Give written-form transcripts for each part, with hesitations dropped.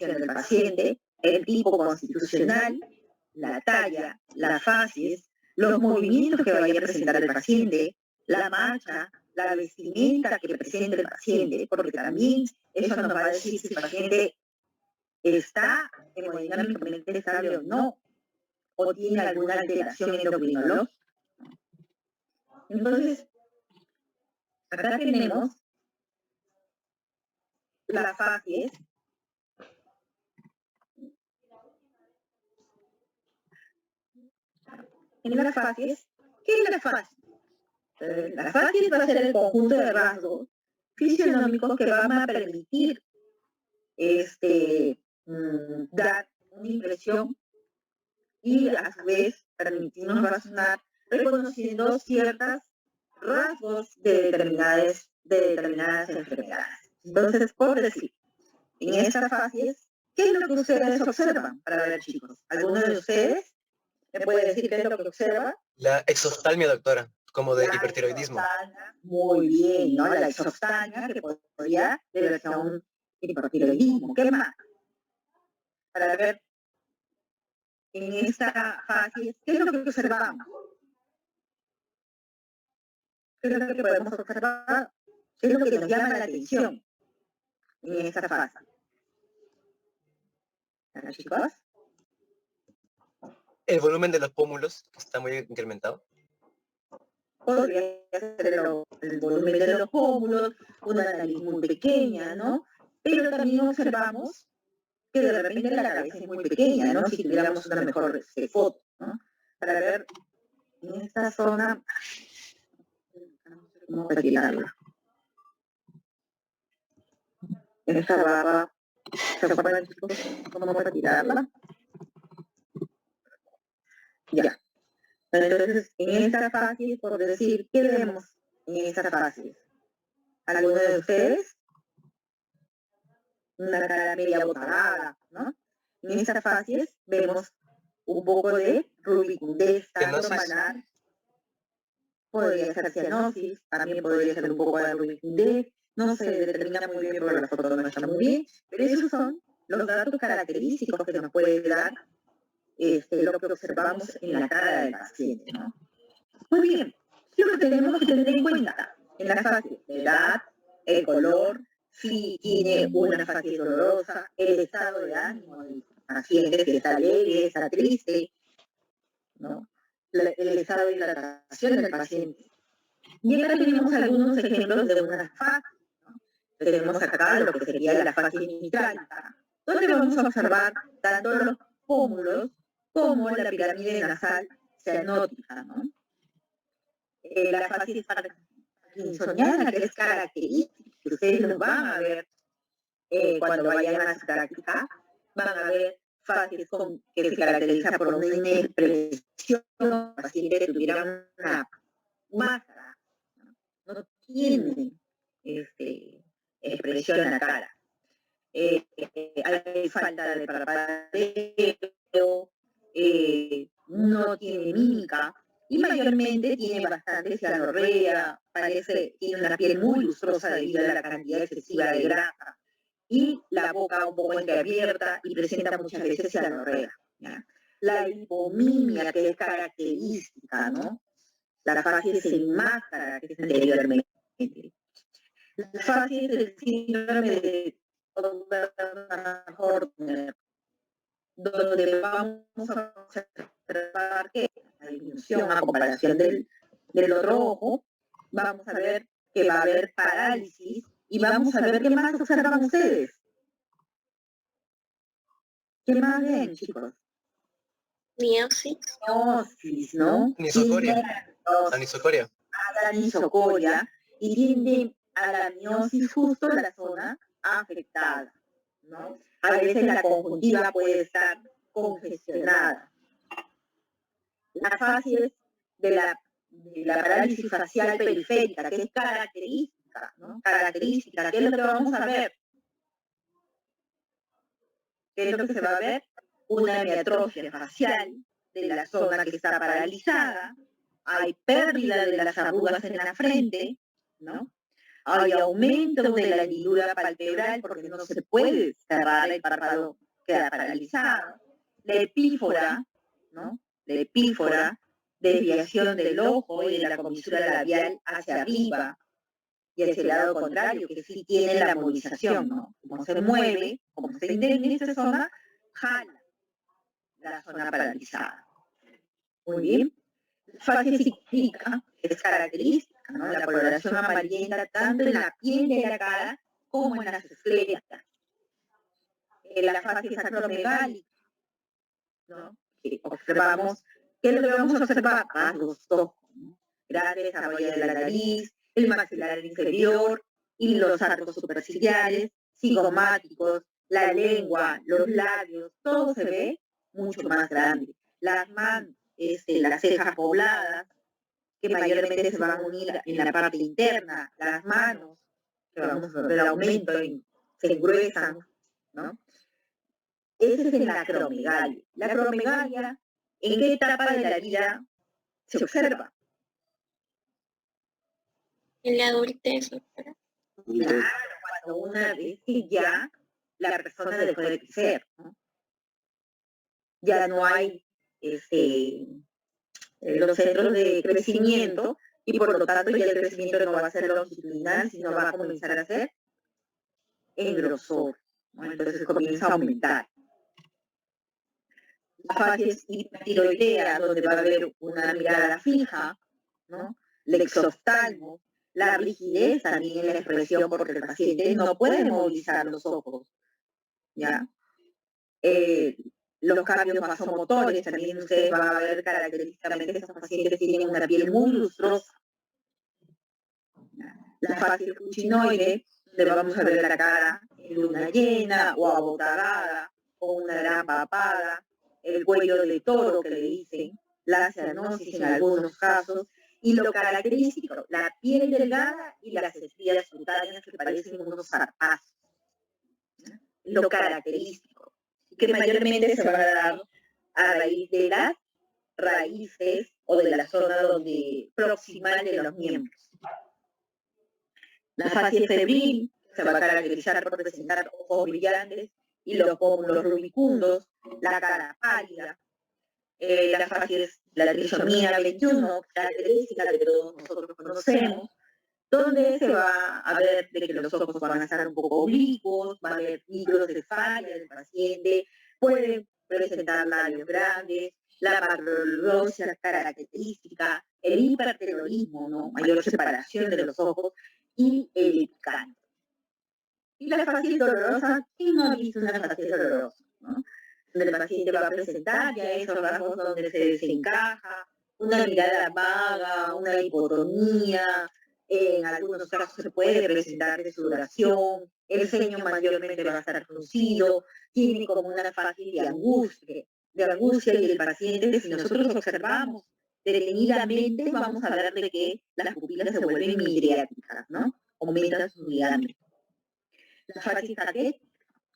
del paciente, el tipo constitucional, la talla, las fases, los movimientos que vaya a presentar el paciente, la marcha, la vestimenta que presente el paciente, porque también eso nos va a decir si el paciente está hemodinámicamente estable o no, o tiene alguna alteración endocrinológica. Entonces, acá tenemos las fases. En las fases, ¿qué es la fase? La fase va a ser el conjunto de rasgos fisionómicos que van a permitir dar una impresión y a su vez permitirnos razonar reconociendo ciertos rasgos de determinadas enfermedades. Entonces, por decir, en estas fases, ¿qué es lo que ustedes observan? Para ver, chicos, ¿alguno de ustedes me puede decir qué es lo que observa? La exoftalmia, doctora, como de hipertiroidismo. Muy bien, ¿no? La exoftalmia que podría deberse a un hipertiroidismo. ¿Qué más? Para ver en esta fase, ¿qué es lo que observamos? ¿Qué es lo que podemos observar? ¿Qué es lo que nos llama la atención en esta fase? ¿Para chicos? El volumen de los pómulos, que está muy incrementado. Podría ser el volumen de los pómulos, una nariz muy pequeña, ¿no? Pero también observamos que de repente la cabeza es muy pequeña, ¿no? Si tuviéramos una mejor foto, ¿no? Para ver en esta zona, cómo retirarla. En esta barra, ¿se acuerdan, chicos, cómo retirarla? Ya. Entonces, en esta fase, por decir, ¿qué vemos en esta fase? ¿Alguno de ustedes? Una cara media botarada, ¿no? En estas fases vemos un poco de rubicundez, tanto malar, podría ser cianosis, también podría ser un poco de rubicundez, no se determina muy bien porque la foto no está muy bien, pero esos son los datos característicos que nos puede dar lo que observamos en la cara del paciente, ¿no? Muy bien, lo que tenemos que tener en cuenta en la fase de edad, el color, si tiene una fase dolorosa, el estado de ánimo del paciente, si está alegre, está triste, ¿no? El estado de hidratación del paciente. Y acá tenemos algunos ejemplos de una fase, ¿no? Tenemos acá lo que sería la fase nitrálica, donde vamos a observar tanto los pómulos como la pirámide nasal cianótica, ¿no? La fase parkinsoniana, que es característica, que ustedes lo van a ver cuando vayan a su práctica, van a ver fases que se caracterizan por una inexpresión, el paciente tuviera una máscara, no tiene expresión en la cara. Hay falta de parpadeo, no tiene mímica, y mayormente tiene bastante cianorrea, tiene una piel muy lustrosa debido a la cantidad excesiva de grasa, y la boca un poco entreabierta y presenta muchas veces cianorrea, ¿ya? La hipomimia, que es característica, ¿no? La fase sin máscara, que es anteriormente. La fase del síndrome de Horner, donde vamos a observar que la disminución a comparación del otro ojo, vamos a ver que va a haber parálisis y vamos a ver qué más observan ustedes. ¿Qué más ven, chicos? Miosis. Miosis, ¿no? Anisocoria. Anisocoria. A la anisocoria y tiende a la miosis justo en la zona afectada, ¿no? A veces la conjuntiva puede estar congestionada. La fase de la parálisis facial periférica, que es característica, ¿no? Característica, ¿qué es lo que vamos a ver? ¿Qué es lo que se va a ver? Una hemiatrofia facial de la zona que está paralizada, hay pérdida de las arrugas en la frente, ¿no? hay aumento de la hendidura palpebral porque no se puede cerrar el párpado, queda paralizado. La epífora, ¿no? La epífora, desviación del ojo y de la comisura labial hacia arriba y hacia el lado contrario, que sí tiene la movilización, ¿no? Como se mueve, como se intenta en esta zona, jala la zona paralizada. Muy bien. La fase cíclica es característica, ¿no? La coloración amarillenta tanto en la piel de la cara como en las escleras. La fase es acromegálica, ¿no? Que observamos, ¿qué es lo que vamos a observar? Los ojos, ¿no? Grande desarrollo de la nariz, el maxilar inferior y los arcos superciliares, cigomáticos, la lengua, los labios, todo se ve mucho más grande. Las manos, las cejas pobladas, que mayormente se van a unir en la parte interna, las manos, que vamos a ver aumento, se engruesan, ¿no? Ese es en la acromegalia. La acromegalia, ¿en qué etapa de la vida se observa? En la adultez, doctora. Claro, cuando una vez que ya la persona dejó de crecer, ¿no? Ya no hay los centros de crecimiento y por lo tanto ya el crecimiento no va a ser longitudinal, sino va a comenzar a ser en grosor, ¿no? Entonces comienza a aumentar. La fase es hipertiroidea, donde va a haber una mirada fija, ¿no? El exoftalmo, la rigidez también en la expresión, porque el paciente no puede movilizar los ojos, ¿ya? Los cambios vasomotores, también ustedes van a ver característicamente que estos pacientes tienen una piel muy lustrosa. La fase cuchinoide, donde vamos a ver la cara en luna llena o abotagada, o una gran papada, el cuello de toro que le dicen, la cianosis en algunos casos, y lo característico, la piel delgada y las estrías cutáneas que parecen unos zarpazos. Lo característico, que mayormente se va a dar a raíz de las raíces o de la zona proximal de los miembros. La fase febril se va a caracterizar por presentar ojos brillantes y los pómulos rubicundos, la cara pálida. La fase es la trisomía 21, característica que todos nosotros conocemos, donde se va a ver de que los ojos van a estar un poco oblicuos, va a haber microcefalia del paciente, puede presentar labios grandes, la parlosia característica, el hiperterorismo, ¿no? Mayor separación de los ojos y el canto. Y la fase dolorosa, ¿quién no ha visto una fase dolorosa, ¿no? Donde el paciente va a presentar ya esos rasgos donde se desencaja, una mirada vaga, una hipotonía, en algunos casos se puede presentar dessudoración, el ceño mayormente va a estar fruncido, tiene como una fase de angustia y el paciente, si nosotros observamos detenidamente, vamos a ver de que las pupilas se vuelven midriáticas, ¿no? Aumentan su diámetro. La fase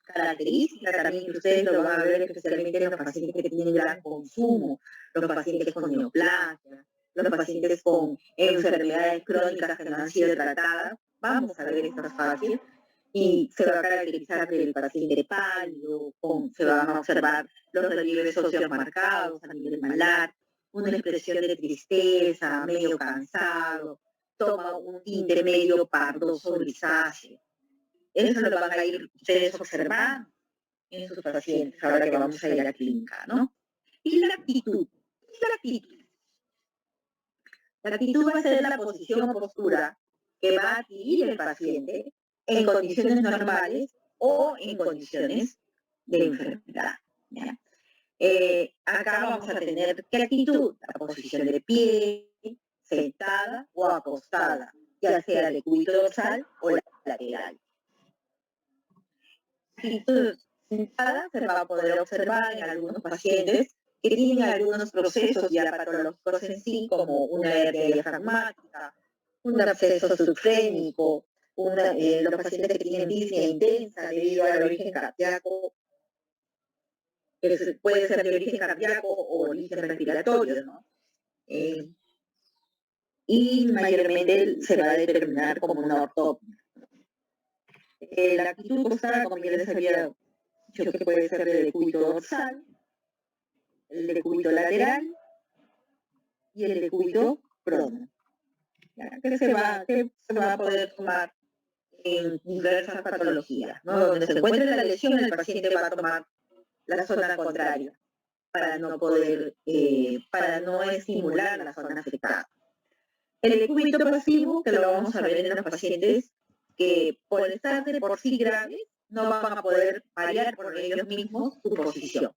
característica también que ustedes lo van a ver especialmente en los pacientes que tienen gran consumo, los pacientes con neoplasia, los pacientes con enfermedades crónicas que no han sido tratadas. Vamos a ver estas fases y se va a caracterizar del paciente pálido, se van a observar los relieves óseos marcados a nivel malar, una expresión de tristeza, medio cansado, toma un tinte medio pardoso grisáceo. Eso lo van a ir ustedes observando en sus pacientes, ahora que vamos a ir a la clínica, ¿no? Y la actitud. La actitud va a ser la posición o postura que va a adquirir el paciente en condiciones normales o en condiciones de enfermedad, ¿ya? Acá vamos a tener ¿qué actitud? La posición de pie, sentada o acostada, ya sea de cúbito dorsal o lateral. Actitud sentada se va a poder observar en algunos pacientes que tienen algunos procesos ya patológicos en sí, como una hernia diafragmática, un absceso subfrénico, los pacientes que tienen disnea intensa debido al origen cardíaco, puede ser de origen cardíaco o origen respiratorio, ¿no? y mayormente se va a determinar como una ortopsia. La actitud costal, como ya les había dicho, que puede ser de decúbito dorsal, el decúbito lateral y el decúbito prono, que se va a poder tomar en diversas patologías, ¿no? Donde se encuentre la lesión, el paciente va a tomar la zona contraria para no estimular la zona afectada. El decúbito pasivo, que lo vamos a ver en los pacientes que por estar de por sí graves, no van a poder variar por ellos mismos su posición,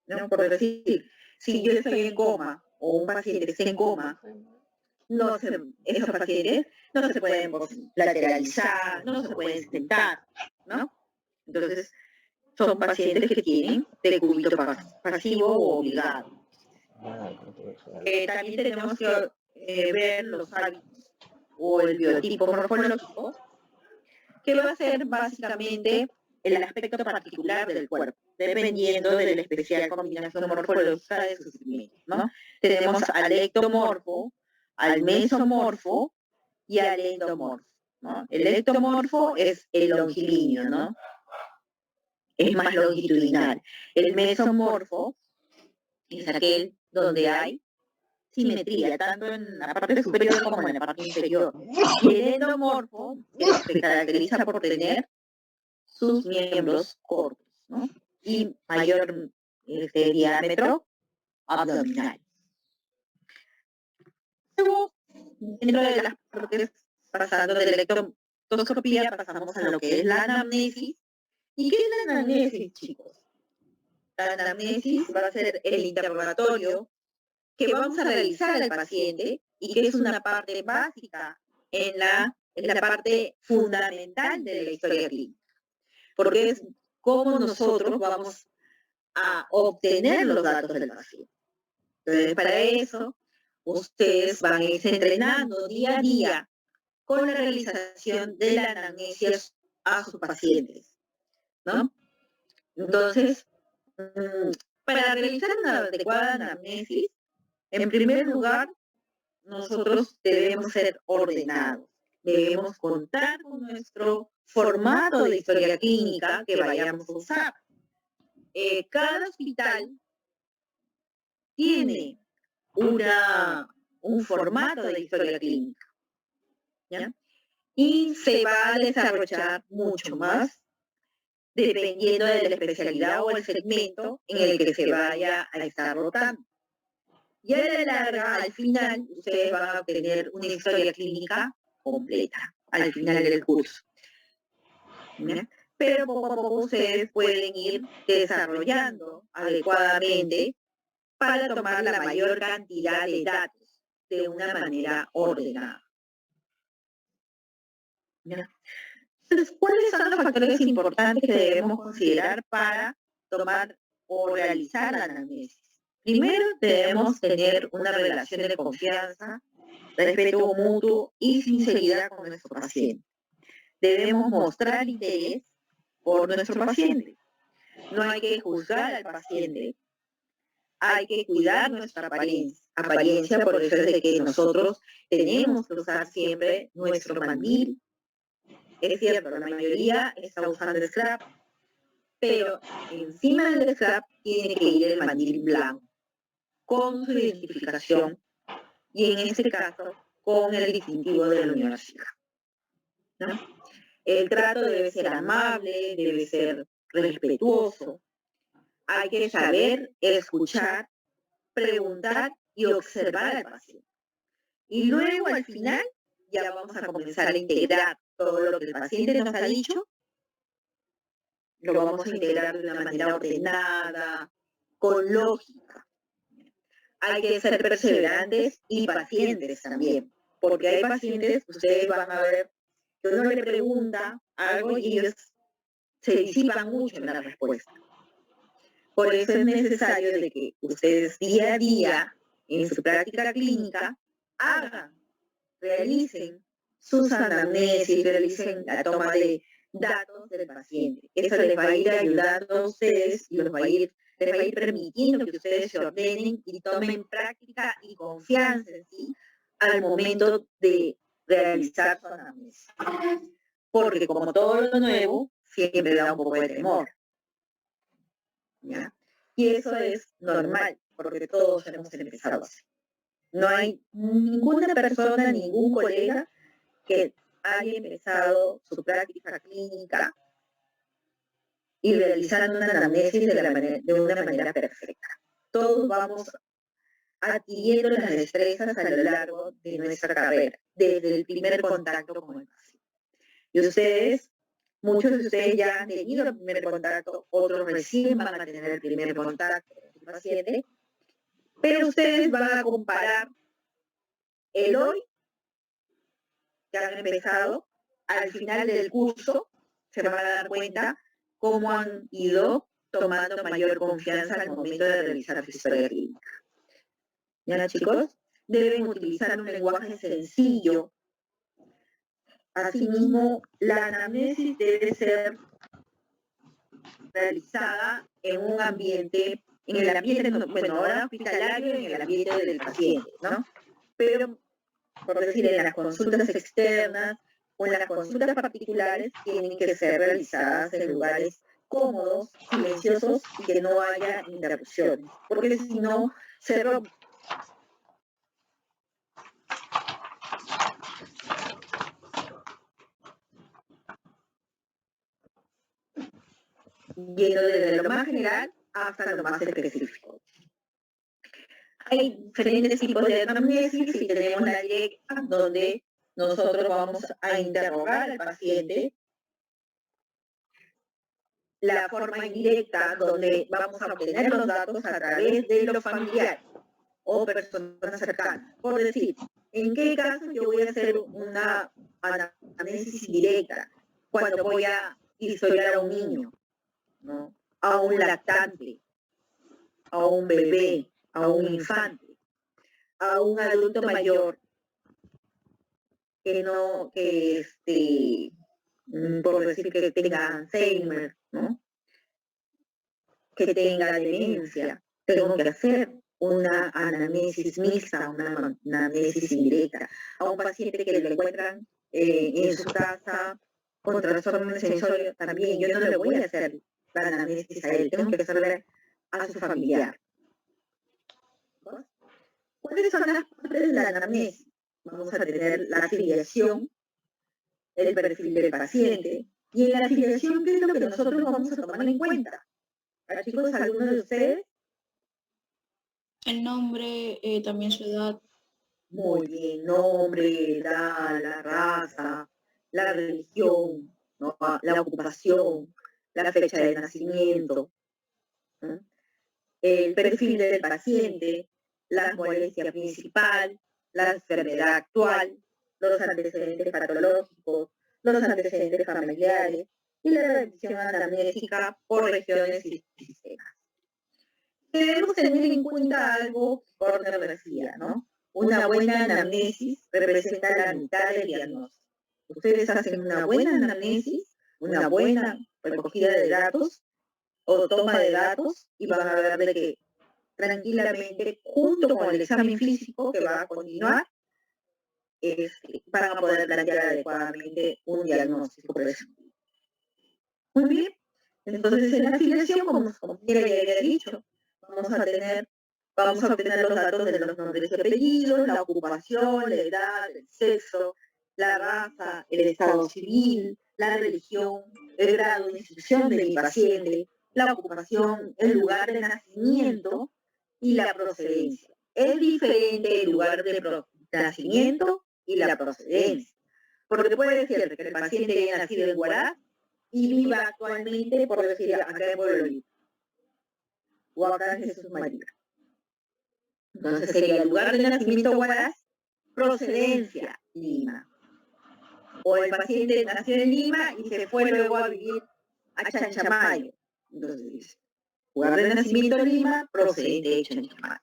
¿no? Por decir, si yo estoy en coma o un paciente está en coma, esos pacientes no se pueden lateralizar, no se pueden sentar, ¿no? Entonces, son pacientes que tienen decúbito pasivo o obligado. También tenemos que ver los hábitos o el biotipo morfológico, que va a ser básicamente el aspecto particular del cuerpo, dependiendo de la especial combinación morfológica de sus segmentos, ¿no? Tenemos al ectomorfo, al mesomorfo y al endomorfo, ¿no? El ectomorfo es el longilíneo, ¿no? Es más longitudinal. El mesomorfo es aquel donde hay simetría, tanto en la parte superior como en la parte inferior. Y el endomorfo se caracteriza por tener sus miembros cortos, ¿no? Y mayor diámetro abdominal. Luego, dentro de las partes, pasando de la electroscopía, pasamos a lo que es la anamnesis. ¿Y qué es la anamnesis, chicos? La anamnesis va a ser el interrogatorio que vamos a realizar al paciente y que es una parte básica en la parte fundamental de la historia clínica, porque es cómo nosotros vamos a obtener los datos del paciente. Entonces, para eso, ustedes van a irse entrenando día a día con la realización de la anamnesis a sus pacientes, ¿no? Entonces, para realizar una adecuada anamnesis, en primer lugar, nosotros debemos ser ordenados, debemos contar con nuestro formato de historia clínica que vayamos a usar. Cada hospital tiene un formato de historia clínica, ¿ya? Y se va a desarrollar mucho más dependiendo de la especialidad o el segmento en el que se vaya a estar rotando. Y a la larga, al final, ustedes van a obtener una historia clínica completa al final del curso, ¿ya? Pero poco a poco ustedes pueden ir desarrollando adecuadamente para tomar la mayor cantidad de datos de una manera ordenada, ¿ya? Entonces, ¿cuáles son los factores importantes que debemos considerar para tomar o realizar la anamnesis? Primero, debemos tener una relación de confianza, respeto mutuo y sinceridad con nuestro paciente. Debemos mostrar interés por nuestro paciente. No hay que juzgar al paciente, hay que cuidar nuestra apariencia, por eso es de que nosotros tenemos que usar siempre nuestro mandil. Es cierto, la mayoría está usando el scrap, pero encima del scrap tiene que ir el mandil blanco, con su identificación, y en este caso, con el distintivo de la universidad, ¿no? El trato debe ser amable, debe ser respetuoso. Hay que saber escuchar, preguntar y observar al paciente. Y luego, al final, ya vamos a comenzar a integrar todo lo que el paciente nos ha dicho. Lo vamos a integrar de una manera ordenada, con lógica. Hay que ser perseverantes y pacientes también, porque hay pacientes, ustedes van a ver, que uno le pregunta algo y ellos se disipan mucho en la respuesta. Por eso es necesario de que ustedes día a día, en su práctica clínica, realicen sus anamnesis, realicen la toma de datos del paciente. Eso les va a ir ayudando a ustedes y les va a ir permitiendo que ustedes se ordenen y tomen práctica y confianza en sí al momento de realizar su anamnesis. Porque como todo lo nuevo, siempre da un poco de temor. ¿Ya? Y eso es normal, porque todos hemos empezado así. No hay ninguna persona, ningún colega que haya empezado su práctica clínica y realizando una anamnesis de una manera perfecta. Todos vamos adquiriendo las destrezas a lo largo de nuestra carrera, desde el primer contacto con el paciente. Y ustedes, muchos de ustedes ya han tenido el primer contacto, otros recién van a tener el primer contacto con el paciente, pero ustedes van a comparar el hoy que han empezado, al final del curso, se van a dar cuenta cómo han ido tomando mayor confianza al momento de realizar su historia clínica. ¿Ya, chicos? Deben utilizar un lenguaje sencillo. Asimismo, la anamnesis debe ser realizada en un ambiente, en el ambiente, bueno, ahora hospitalario, en el ambiente del paciente, ¿no? Pero, por decir, en las consultas externas o en las consultas particulares, tienen que ser realizadas en lugares cómodos, silenciosos y que no haya interrupciones, porque si no, se rompe. Yendo desde lo más general hasta lo más específico. Hay diferentes tipos de anamnesis y tenemos la directa, donde nosotros vamos a interrogar al paciente. La forma indirecta, donde vamos a obtener los datos a través de los familiares o personas cercanas. Por decir, ¿en qué caso yo voy a hacer una anamnesis indirecta? Cuando voy a historiar a un niño, ¿no? A un lactante, a un bebé, a un infante, a un adulto mayor por decir que tenga Alzheimer, ¿no? Que tenga demencia. Tengo que hacer una anamnesis mixta, una anamnesis indirecta. A un paciente que le encuentran en su casa con trastorno sensorio también, yo no le voy a hacer la anamnesis a él, tengo que hacerle a su familiar. ¿Cuáles son las partes de la anamnesis? Vamos a tener la afiliación, el perfil del paciente, y en la afiliación, ¿qué es lo que nosotros vamos a tomar en cuenta? ¿Para chicos, algunos de ustedes? El nombre, también su edad. Muy bien, nombre, edad, la raza, la religión, ¿no? La ocupación, la fecha de nacimiento, ¿no? El perfil del paciente, la molestia principal, la enfermedad actual, los antecedentes patológicos, los antecedentes familiares y la revisión anamnésica por regiones y sistemas. Debemos tener en cuenta algo que Corner decía, ¿no? Una buena anamnesis representa la mitad del diagnóstico. Ustedes hacen una buena anamnesis, una buena recogida de datos o toma de datos y van a ver de que tranquilamente, junto con el examen físico que va a continuar, van a poder plantear adecuadamente un diagnóstico preventivo. Muy bien. Entonces, en la afiliación, como ya había dicho, vamos a obtener los datos de los nombres y apellidos, la ocupación, la edad, el sexo, la raza, el estado civil, la religión, el grado de instrucción de mi paciente, la ocupación, el lugar de nacimiento y la procedencia. Es diferente el lugar de nacimiento y la procedencia, porque puede ser que el paciente haya nacido en Huaraz y viva actualmente, por decir, acá en Pueblo Libre, o acá en Jesús María. Entonces sería el lugar de nacimiento Huaraz, procedencia Lima. O el paciente nació en Lima y se fue luego a vivir a Chanchamayo. Entonces, lugar de nacimiento Lima, procedente de Chanchamayo.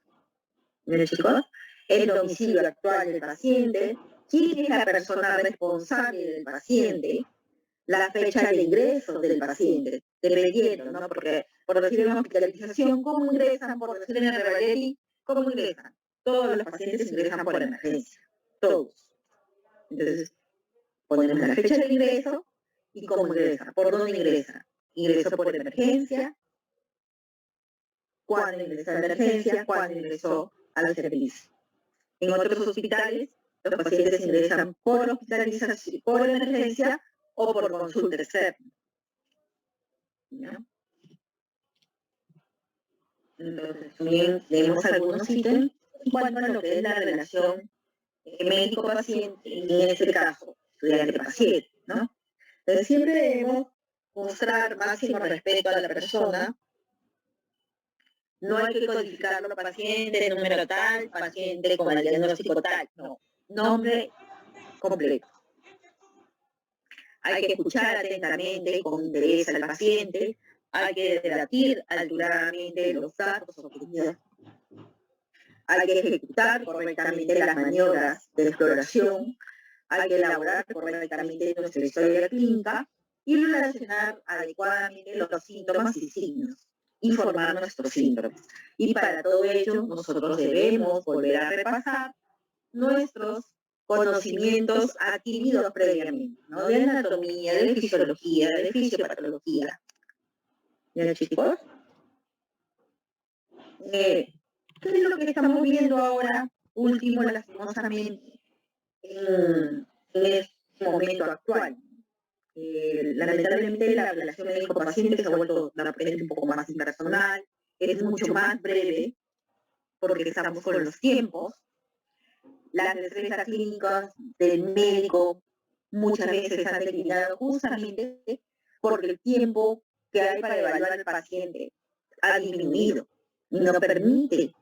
¿Ven, chicos? El domicilio actual del paciente, quién es la persona responsable del paciente, la fecha de ingreso del paciente, dependiendo, ¿no? Porque, por decir en hospitalización, ¿cómo ingresan? Por decir en el Revaleti, ¿cómo ingresan? Todos los pacientes ingresan por emergencia. todos. Entonces, ponemos la fecha de ingreso y cómo ingresa, por dónde ingresa. Ingresó por emergencia, cuándo ingresó a emergencia, cuándo ingresó al servicio. En otros hospitales, los pacientes ingresan por hospitalización, por emergencia o por consulta externa. ¿No? Entonces, también tenemos algunos ítems en cuanto a lo que es la relación médico-paciente, y en este caso, estudiante-paciente, ¿no? Entonces, siempre debemos mostrar máximo respeto a la persona. No hay que codificarlo, paciente, número tal, paciente con el diagnóstico tal, no. Nombre completo. Hay que escuchar atentamente, con interés al paciente, hay que debatir alturadamente los datos obtenidos, hay que ejecutar correctamente las maniobras de exploración, hay que elaborar correctamente nuestra historia clínica y relacionar adecuadamente los síntomas y signos, informar nuestros síntomas. Y para todo ello, nosotros debemos volver a repasar nuestros conocimientos adquiridos previamente, ¿no? De anatomía, de fisiología, de fisiopatología. ¿Ya, chicos? ¿Qué es lo que estamos viendo ahora, último, lastimosamente, en este momento actual? Lamentablemente la relación médico-paciente se ha vuelto de repente un poco más impersonal, es mucho más breve, porque estamos con los tiempos. Las recetas clínicas del médico muchas veces han declinado justamente porque el tiempo que hay para evaluar al paciente ha disminuido y no permite,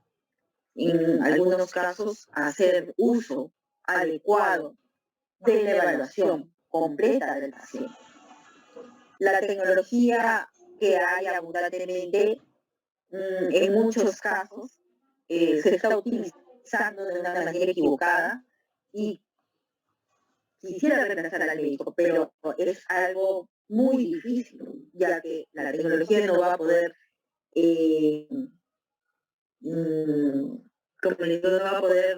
en algunos casos, hacer uso adecuado de la evaluación completa del paciente. La tecnología que hay abundantemente, en muchos casos, se está utilizando de una manera equivocada y quisiera reemplazar al médico, pero es algo muy difícil, ya que la tecnología no va a poder, como les digo, no va a poder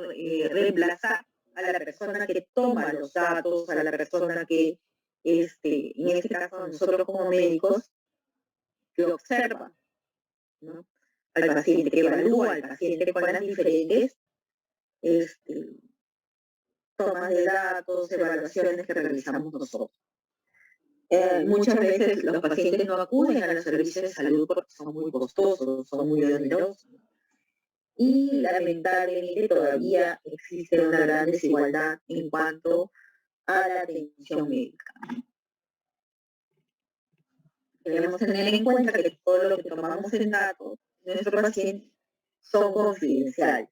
reemplazar a la persona que toma los datos, a la persona que, en este caso nosotros como médicos, que observa, ¿no? Al paciente, que evalúa al paciente con las diferentes tomas de datos, evaluaciones que realizamos nosotros. Muchas veces los pacientes no acuden a los servicios de salud porque son muy costosos, son muy onerosos. Y lamentablemente todavía existe una gran desigualdad en cuanto a la atención médica. Debemos tener en cuenta que todo lo que tomamos en datos de nuestro paciente son confidenciales.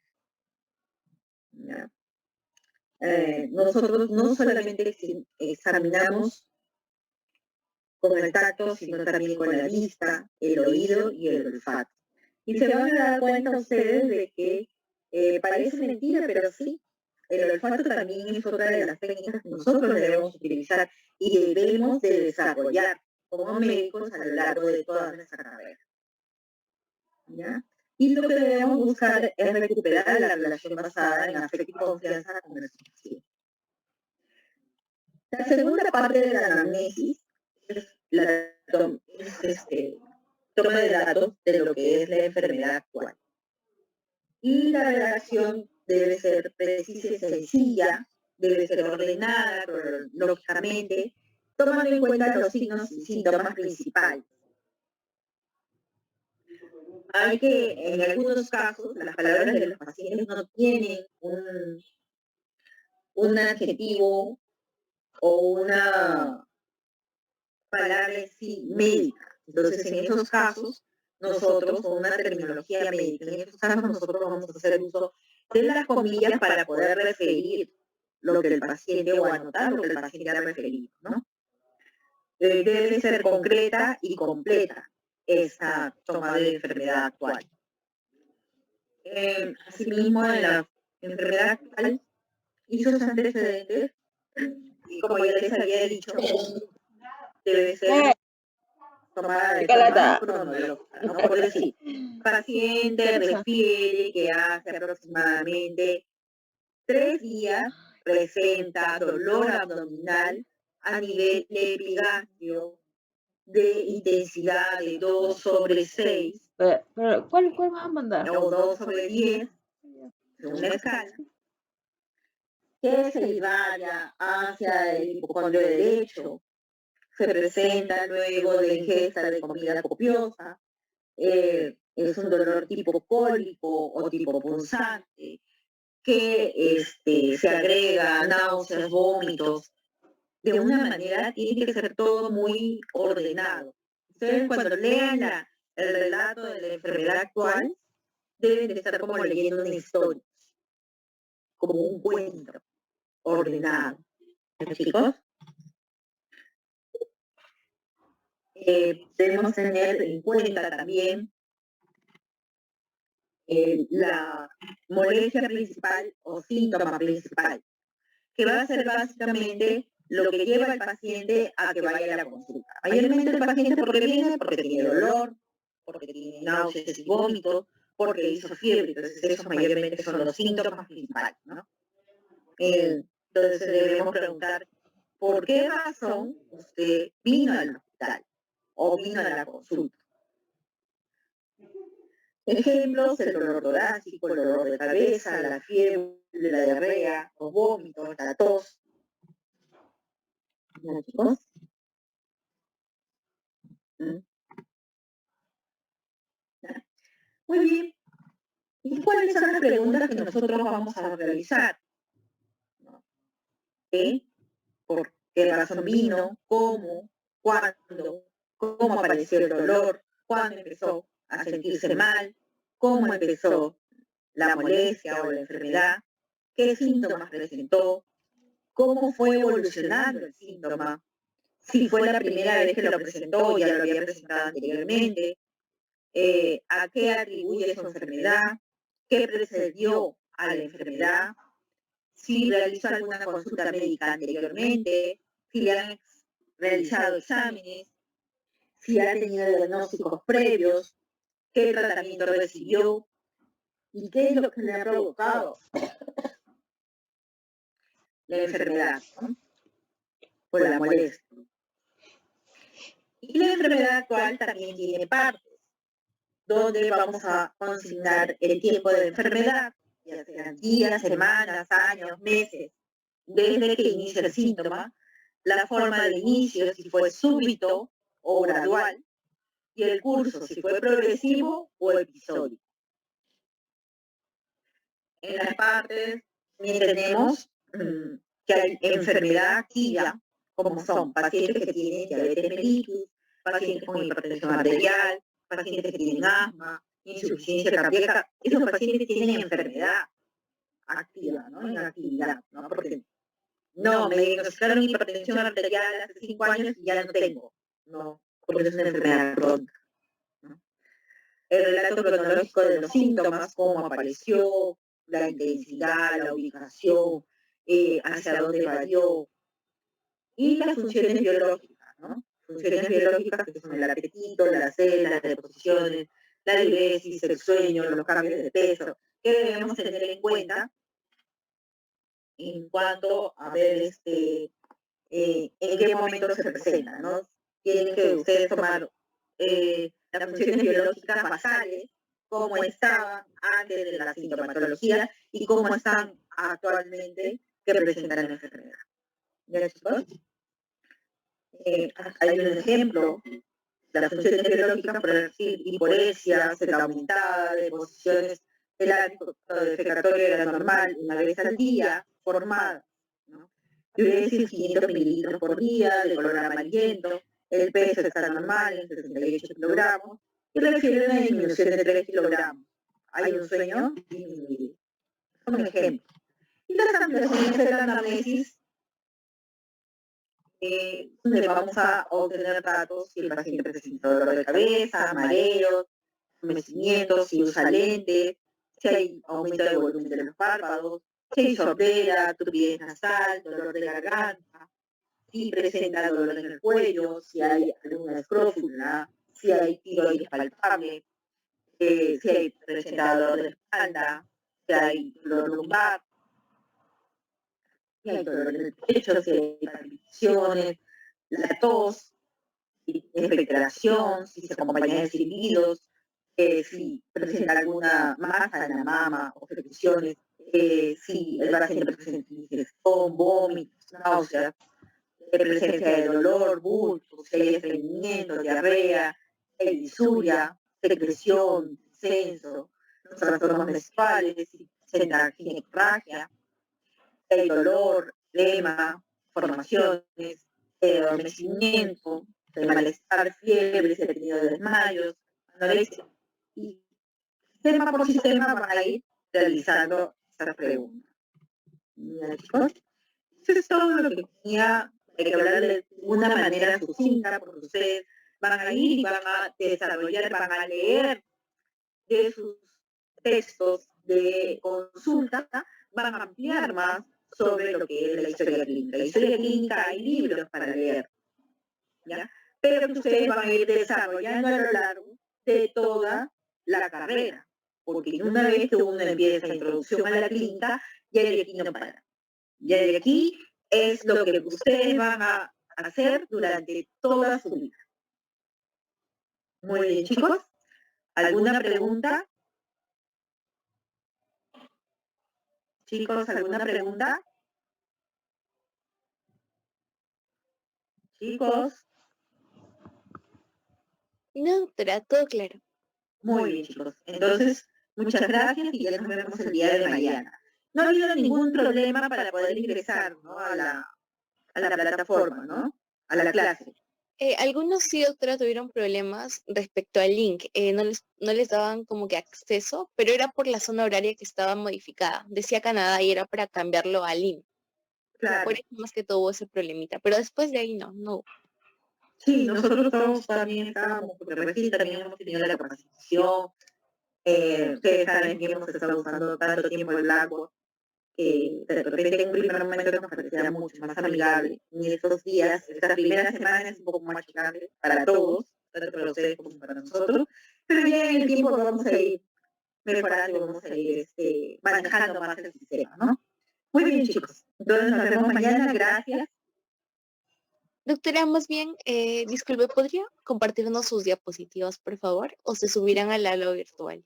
¿Ya? Nosotros no solamente examinamos con el tacto, sino también con la vista, el oído y el olfato. Y se van a dar cuenta ustedes de que parece mentira, pero sí, el olfato también es otra de las técnicas que nosotros debemos utilizar y debemos de desarrollar como médicos a lo largo de toda nuestra carrera. ¿Ya? Y lo que debemos buscar es recuperar la relación basada en afecto y confianza con nuestros pacientes. La segunda parte de la anamnesis es la toma de datos de lo que es la enfermedad actual. Y la redacción debe ser precisa y sencilla, debe ser ordenada cronológicamente, tomando en cuenta los signos y síntomas principales. Hay que, en algunos casos, las palabras de los pacientes no tienen un adjetivo o una palabra en sí médica. Entonces, en esos casos, nosotros, con una terminología médica, en esos casos nosotros vamos a hacer uso de las comillas para poder referir lo que el paciente o anotar lo que el paciente ha referido, ¿no? Debe ser concreta y completa esa toma de enfermedad actual. Asimismo, en la enfermedad actual y sus antecedentes, y como ya les había dicho, debe ser tomada de forma cronológica, ¿no? Por decir, el paciente refiere que hace aproximadamente 3 días presenta dolor abdominal a nivel epigastrio de intensidad de 2/6 Pero, ¿cuál vas a mandar? o 2/10, según la escala, que se irradia hacia el hipocondrio derecho, se presenta luego de ingesta de comida copiosa, es un dolor tipo cólico o tipo punzante, que se agrega náuseas, vómitos. De una manera tiene que ser todo muy ordenado. Ustedes cuando lean el relato de la enfermedad actual, deben de estar como leyendo una historia, como un cuento ordenado. ¿No, chicos? Debemos tener en cuenta también la molestia principal o síntoma principal, que va a ser básicamente lo que lleva al paciente a que vaya a la consulta. Mayormente el paciente porque viene, porque tiene dolor, porque tiene náuseas y vómitos, porque hizo fiebre. Entonces esos mayormente son los síntomas principales, ¿no? Entonces debemos preguntar, ¿por qué razón usted vino al hospital o vino a la consulta? Ejemplos: el dolor torácico, el dolor de cabeza, la fiebre, la diarrea, los vómitos, la tos. ¿No, chicos? Muy bien. ¿Y cuáles son las preguntas que nosotros vamos a realizar? ¿Qué? ¿Por qué razón vino? ¿Cómo? ¿Cuándo? ¿Cómo apareció el dolor? ¿Cuándo empezó a sentirse mal? ¿Cómo empezó la molestia o la enfermedad? ¿Qué síntomas presentó? ¿Cómo fue evolucionando el síntoma? Si fue la primera vez que lo presentó o ya lo había presentado anteriormente. ¿A qué atribuye su enfermedad? ¿Qué precedió a la enfermedad? Si realizó alguna consulta médica anteriormente, si le han realizado exámenes, si ha tenido diagnósticos previos, qué tratamiento recibió y qué es lo que le ha provocado la enfermedad, ¿no? Por la molestia. Y la enfermedad actual también tiene partes, donde vamos a consignar el tiempo de enfermedad, ya sean días, semanas, años, meses, desde que inicia el síntoma, la forma de inicio, si fue súbito o gradual, y el curso, si fue progresivo o episódico. En las partes tenemos que hay enfermedad activa, como son pacientes que tienen diabetes mellitus, pacientes con hipertensión arterial, pacientes que tienen asma, insuficiencia cardíaca. Esos pacientes tienen enfermedad activa, ¿no? En actividad, ¿no? Porque no, me diagnosticaron hipertensión arterial hace 5 años y ya no tengo, no, porque es una enfermedad crónica, ¿no? El relato cronológico de los síntomas, cómo apareció, la intensidad, la ubicación, hacia dónde varió, y las funciones biológicas, ¿no? Funciones biológicas que son el apetito, la sed, las deposiciones, la diuresis, el sueño, los cambios de peso, que debemos tener en cuenta en cuanto a ver en qué momento se presenta, ¿no? Tienen que ustedes tomar las funciones biológicas basales, cómo estaban antes de la sintomatología y cómo están actualmente que presentan la enfermedad. ¿Ya, chicos? Hay un ejemplo, las funciones biológicas, por decir, hiporesia, sed aumentada, deposiciones del hábito defecatorio era normal una vez al día, formada, ¿no? Diuresis 500 mililitros por día, de color amarillento, el peso está normal en 68 kilogramos, y refiere a una disminución de 3 kilogramos. Hay un sueño disminuido. Son ejemplos. Y las ampliaciones de la anamnesis, donde vamos a obtener datos si el paciente presenta dolor de cabeza, mareos, entumecimientos, si usa lentes, si hay aumento de volumen de los párpados, si hay sordera, tupidez nasal, dolor de garganta, si presenta dolor en el cuello, si hay alguna escrófula, si hay tiroides palpable, si hay presenta dolor de espalda, si hay dolor lumbar. si hay dolor en el pecho, si hay palpitaciones, la tos, si es respiración, si se acompaña de silbidos, si presenta alguna masa en la mama o secreciones, si el paciente presenta indigestión, vómitos, náuseas, presencia de dolor, bultos, si hay estreñimiento, diarrea, si hay disuria, secreción, descenso, trastornos menstruales, si presenta ginecorragia, si hay dolor, edema, formaciones, adormecimiento, malestar, fiebre, si ha tenido desmayos, anorexia. Y sistema por sistema van a ir realizando estas preguntas. ¿Ya, chicos? Eso es todo lo que tenía que hablarles de una manera sucinta, porque ustedes van a ir y van a desarrollar, van a leer de sus textos de consulta, van a ampliar más sobre lo que es la historia clínica. La historia clínica hay libros para leer, ¿ya? Pero que ustedes van a ir desarrollando a lo largo de toda la carrera, porque una vez que uno empieza introducción a la clínica, ya de aquí no para. Ya de aquí es lo que ustedes van a hacer durante toda su vida. Muy bien, chicos. ¿Alguna pregunta? Chicos, ¿alguna pregunta? Chicos, No, doctora, todo claro. muy bien, chicos. Entonces, muchas gracias y ya nos vemos el día de mañana. No ha habido ningún problema para poder ingresar, ¿no? a la plataforma, ¿no? A la clase. Algunos sí, doctora, tuvieron problemas respecto al link. No les daban como que acceso, pero era por la zona horaria que estaba modificada. Decía Canadá y era para cambiarlo a LIM. Claro. Por eso más que todo ese problemita. Pero después de ahí no. Sí, nosotros todos también estábamos, porque recién también hemos tenido la capacitación. Ustedes saben que hemos estado usando tanto tiempo el Blackboard, que de repente en un primer momento nos parecía mucho más amigable. Y estos días, estas primeras semanas es un poco más chocante para todos, tanto para ustedes como para nosotros, pero ya en el tiempo vamos a ir mejorando y vamos a ir manejando más el sistema, ¿no? Muy bien, chicos. Entonces nos vemos mañana. Gracias. Doctora, más bien, disculpe, ¿podría compartirnos sus diapositivas, por favor? ¿O se subirán al aula virtual?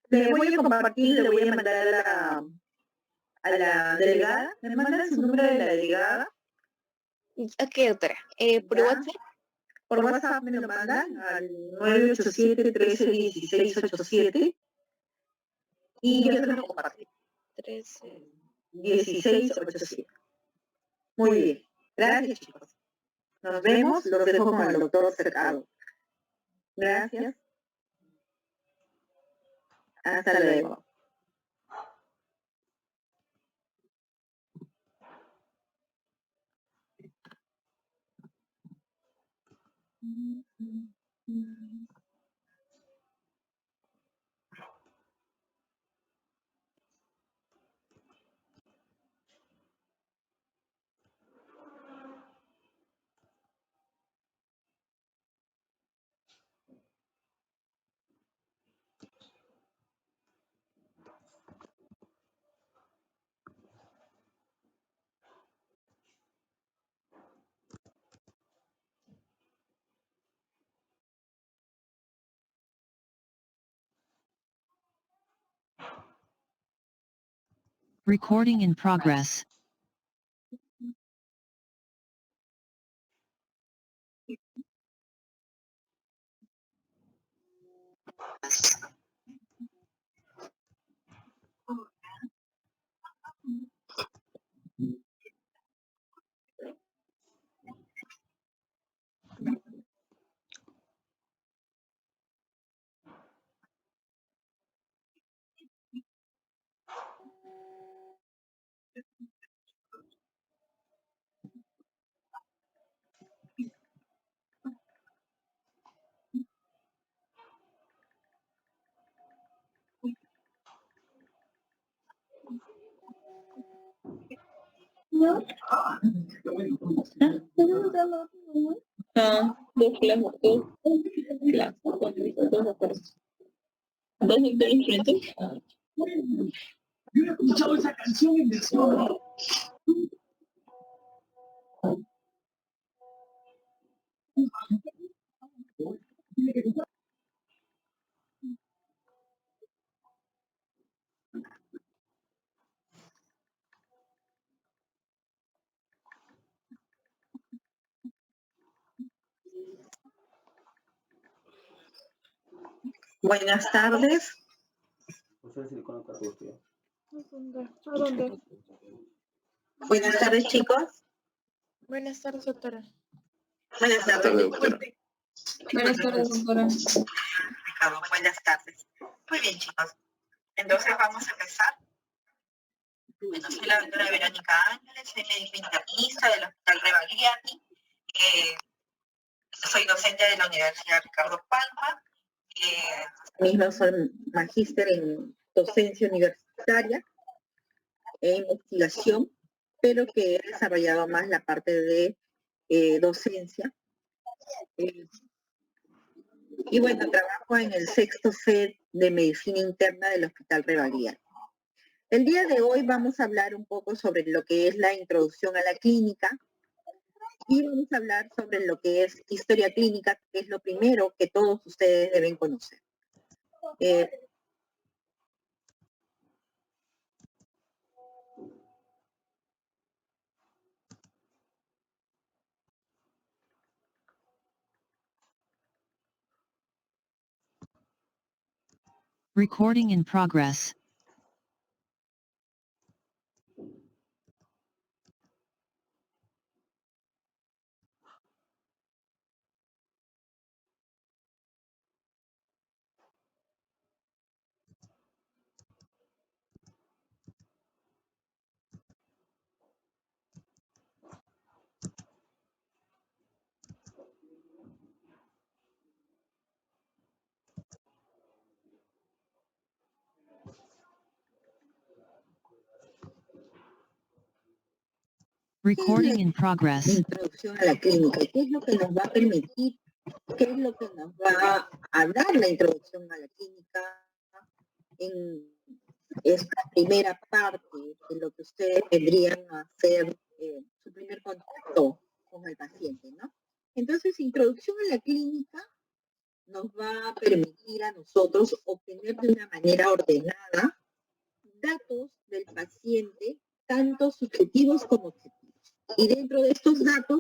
Le voy a compartir, le voy a mandar a la delegada. ¿Me mandan su número de la delegada? Ok, doctora. ¿Por Ya. WhatsApp? Por WhatsApp me lo mandan al 987-13-1687 y yo se lo comparto. 1687. Muy bien. Gracias, chicos. Nos vemos. Los dejo con el doctor Cercado. Gracias. Hasta luego. Recording in progress. Yo he escuchado esa canción en versión Buenas tardes. ¿A dónde? Buenas tardes, chicos. Buenas tardes, doctora. Buenas tardes, disculpe. Buenas tardes, doctora. Ricardo, buenas tardes. Muy bien, chicos. Entonces vamos a empezar. Bueno, soy la doctora Verónica Ángeles, soy médico internista del Hospital Rebagliati. Soy docente de la Universidad Ricardo Palma. Mismo soy magíster en docencia universitaria e investigación, pero que he desarrollado más la parte de docencia. Y bueno, trabajo en el 6º set de medicina interna del Hospital Rebagliati. El día de hoy vamos a hablar un poco sobre lo que es la introducción a la clínica y vamos a hablar sobre lo que es historia clínica, que es lo primero que todos ustedes deben conocer. Recording in progress. Recording in progress. Introducción a la clínica. ¿Qué es lo que nos va a permitir? ¿Qué es lo que nos va a dar la introducción a la clínica en esta primera parte de lo que ustedes tendrían a hacer su primer contacto con el paciente, ¿no? Entonces, introducción a la clínica nos va a permitir a nosotros obtener de una manera ordenada datos del paciente, tanto subjetivos como objetivos. Y dentro de estos datos,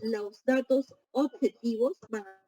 los datos objetivos van a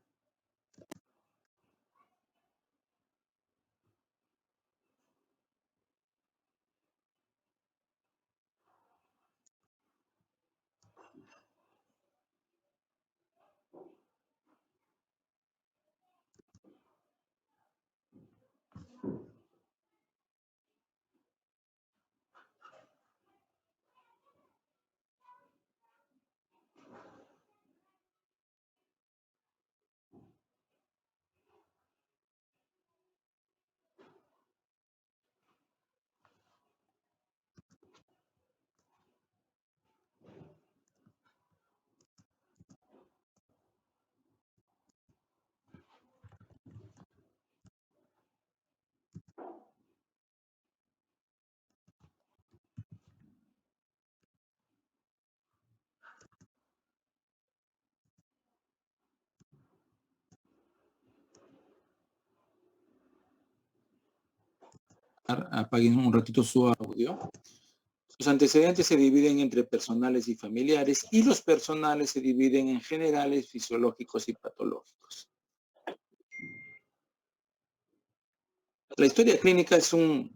apaguen un ratito su audio. Los antecedentes se dividen entre personales y familiares y los personales se dividen en generales, fisiológicos y patológicos. La historia clínica es un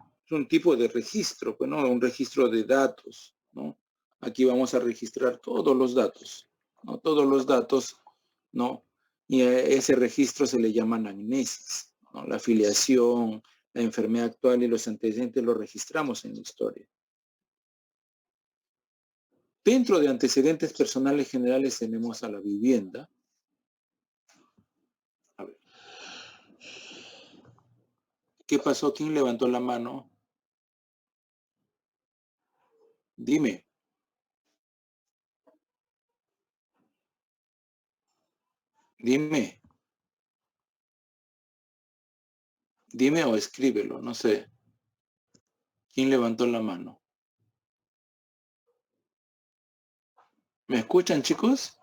tipo de registro, pues, ¿no? Un registro de datos, ¿no? Aquí vamos a registrar todos los datos, ¿no? Todos los datos, ¿no? Y a ese registro se le llama anamnesis, ¿no? La afiliación, la enfermedad actual y los antecedentes los registramos en la historia. Dentro de antecedentes personales generales tenemos a la vivienda. A ver. ¿Qué pasó? ¿Quién levantó la mano? Dime. Dime. Dime o escríbelo, no sé. ¿Quién levantó la mano? ¿Me escuchan, chicos?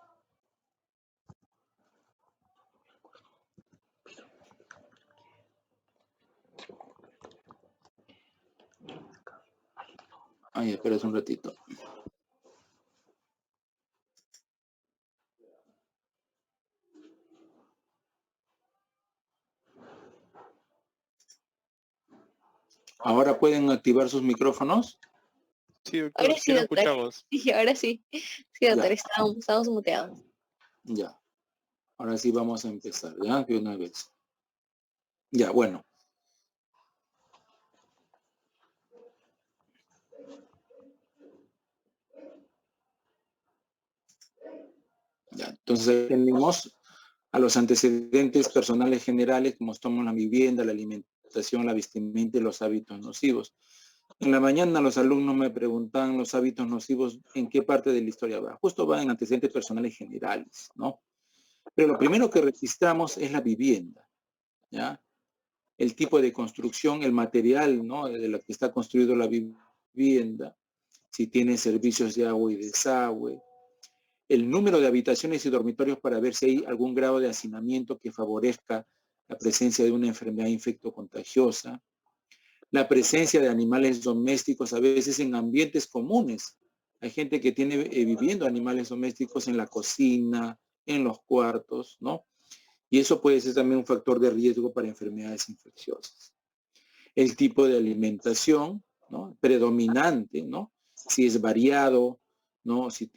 Ay, espera un ratito. ¿Ahora pueden activar sus micrófonos? Sí, doctor, Ahora sí sí, lo doctor. escuchamos. Sí, ahora sí. Sí, doctor, Ya. estamos muteados. Ya. Ahora sí vamos a empezar, ¿ya? De una vez. Ya, bueno. Ya, entonces tenemos a los antecedentes personales generales, como son la vivienda, la alimentación, la vestimenta y los hábitos nocivos. En la mañana los alumnos me preguntan los hábitos nocivos, ¿en qué parte de la historia va? Justo va en antecedentes personales generales, ¿no? Pero lo primero que registramos es la vivienda, ¿ya? El tipo de construcción, el material, ¿no? De lo que está construido la vivienda, si tiene servicios de agua y desagüe, el número de habitaciones y dormitorios para ver si hay algún grado de hacinamiento que favorezca la presencia de una enfermedad infectocontagiosa, la presencia de animales domésticos a veces en ambientes comunes. Hay gente que tiene viviendo animales domésticos en la cocina, en los cuartos, ¿no? Y eso puede ser también un factor de riesgo para enfermedades infecciosas. El tipo de alimentación, ¿no? Predominante, ¿no? Si es variado, ¿no? Si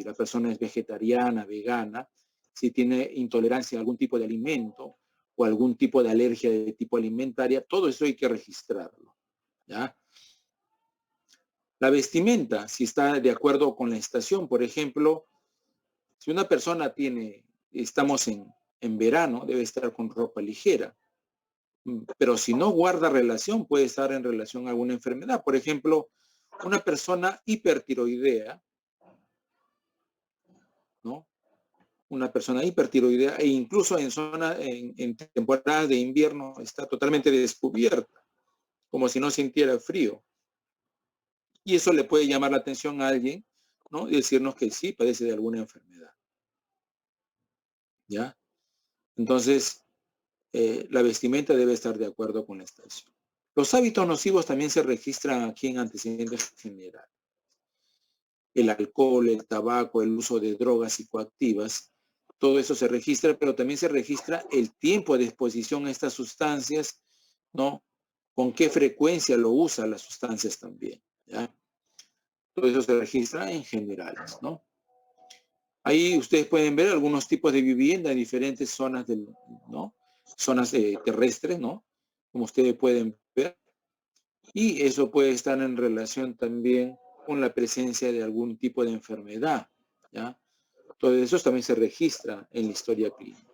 la persona es vegetariana, vegana, si tiene intolerancia a algún tipo de alimento o algún tipo de alergia de tipo alimentaria, todo eso hay que registrarlo, ¿ya? La vestimenta, si está de acuerdo con la estación, por ejemplo, si una persona estamos en verano, debe estar con ropa ligera. Pero si no guarda relación, puede estar en relación a alguna enfermedad. Por ejemplo, una persona hipertiroidea, ¿no? Una persona hipertiroidea e incluso en temporadas de invierno está totalmente descubierta, como si no sintiera frío. Y eso le puede llamar la atención a alguien, ¿no? Y decirnos que sí padece de alguna enfermedad. ¿Ya? Entonces, la vestimenta debe estar de acuerdo con la estación. Los hábitos nocivos también se registran aquí en antecedentes generales. El alcohol, el tabaco, el uso de drogas psicoactivas, todo eso se registra, pero también se registra el tiempo de exposición a estas sustancias, ¿no? Con qué frecuencia lo usa las sustancias también, ¿ya? Todo eso se registra en generales, ¿no? Ahí ustedes pueden ver algunos tipos de vivienda en diferentes zonas ¿no? Zonas terrestres, ¿no? Como ustedes pueden ver. Y eso puede estar en relación también con la presencia de algún tipo de enfermedad, ¿ya? Todo eso también se registra en la historia clínica.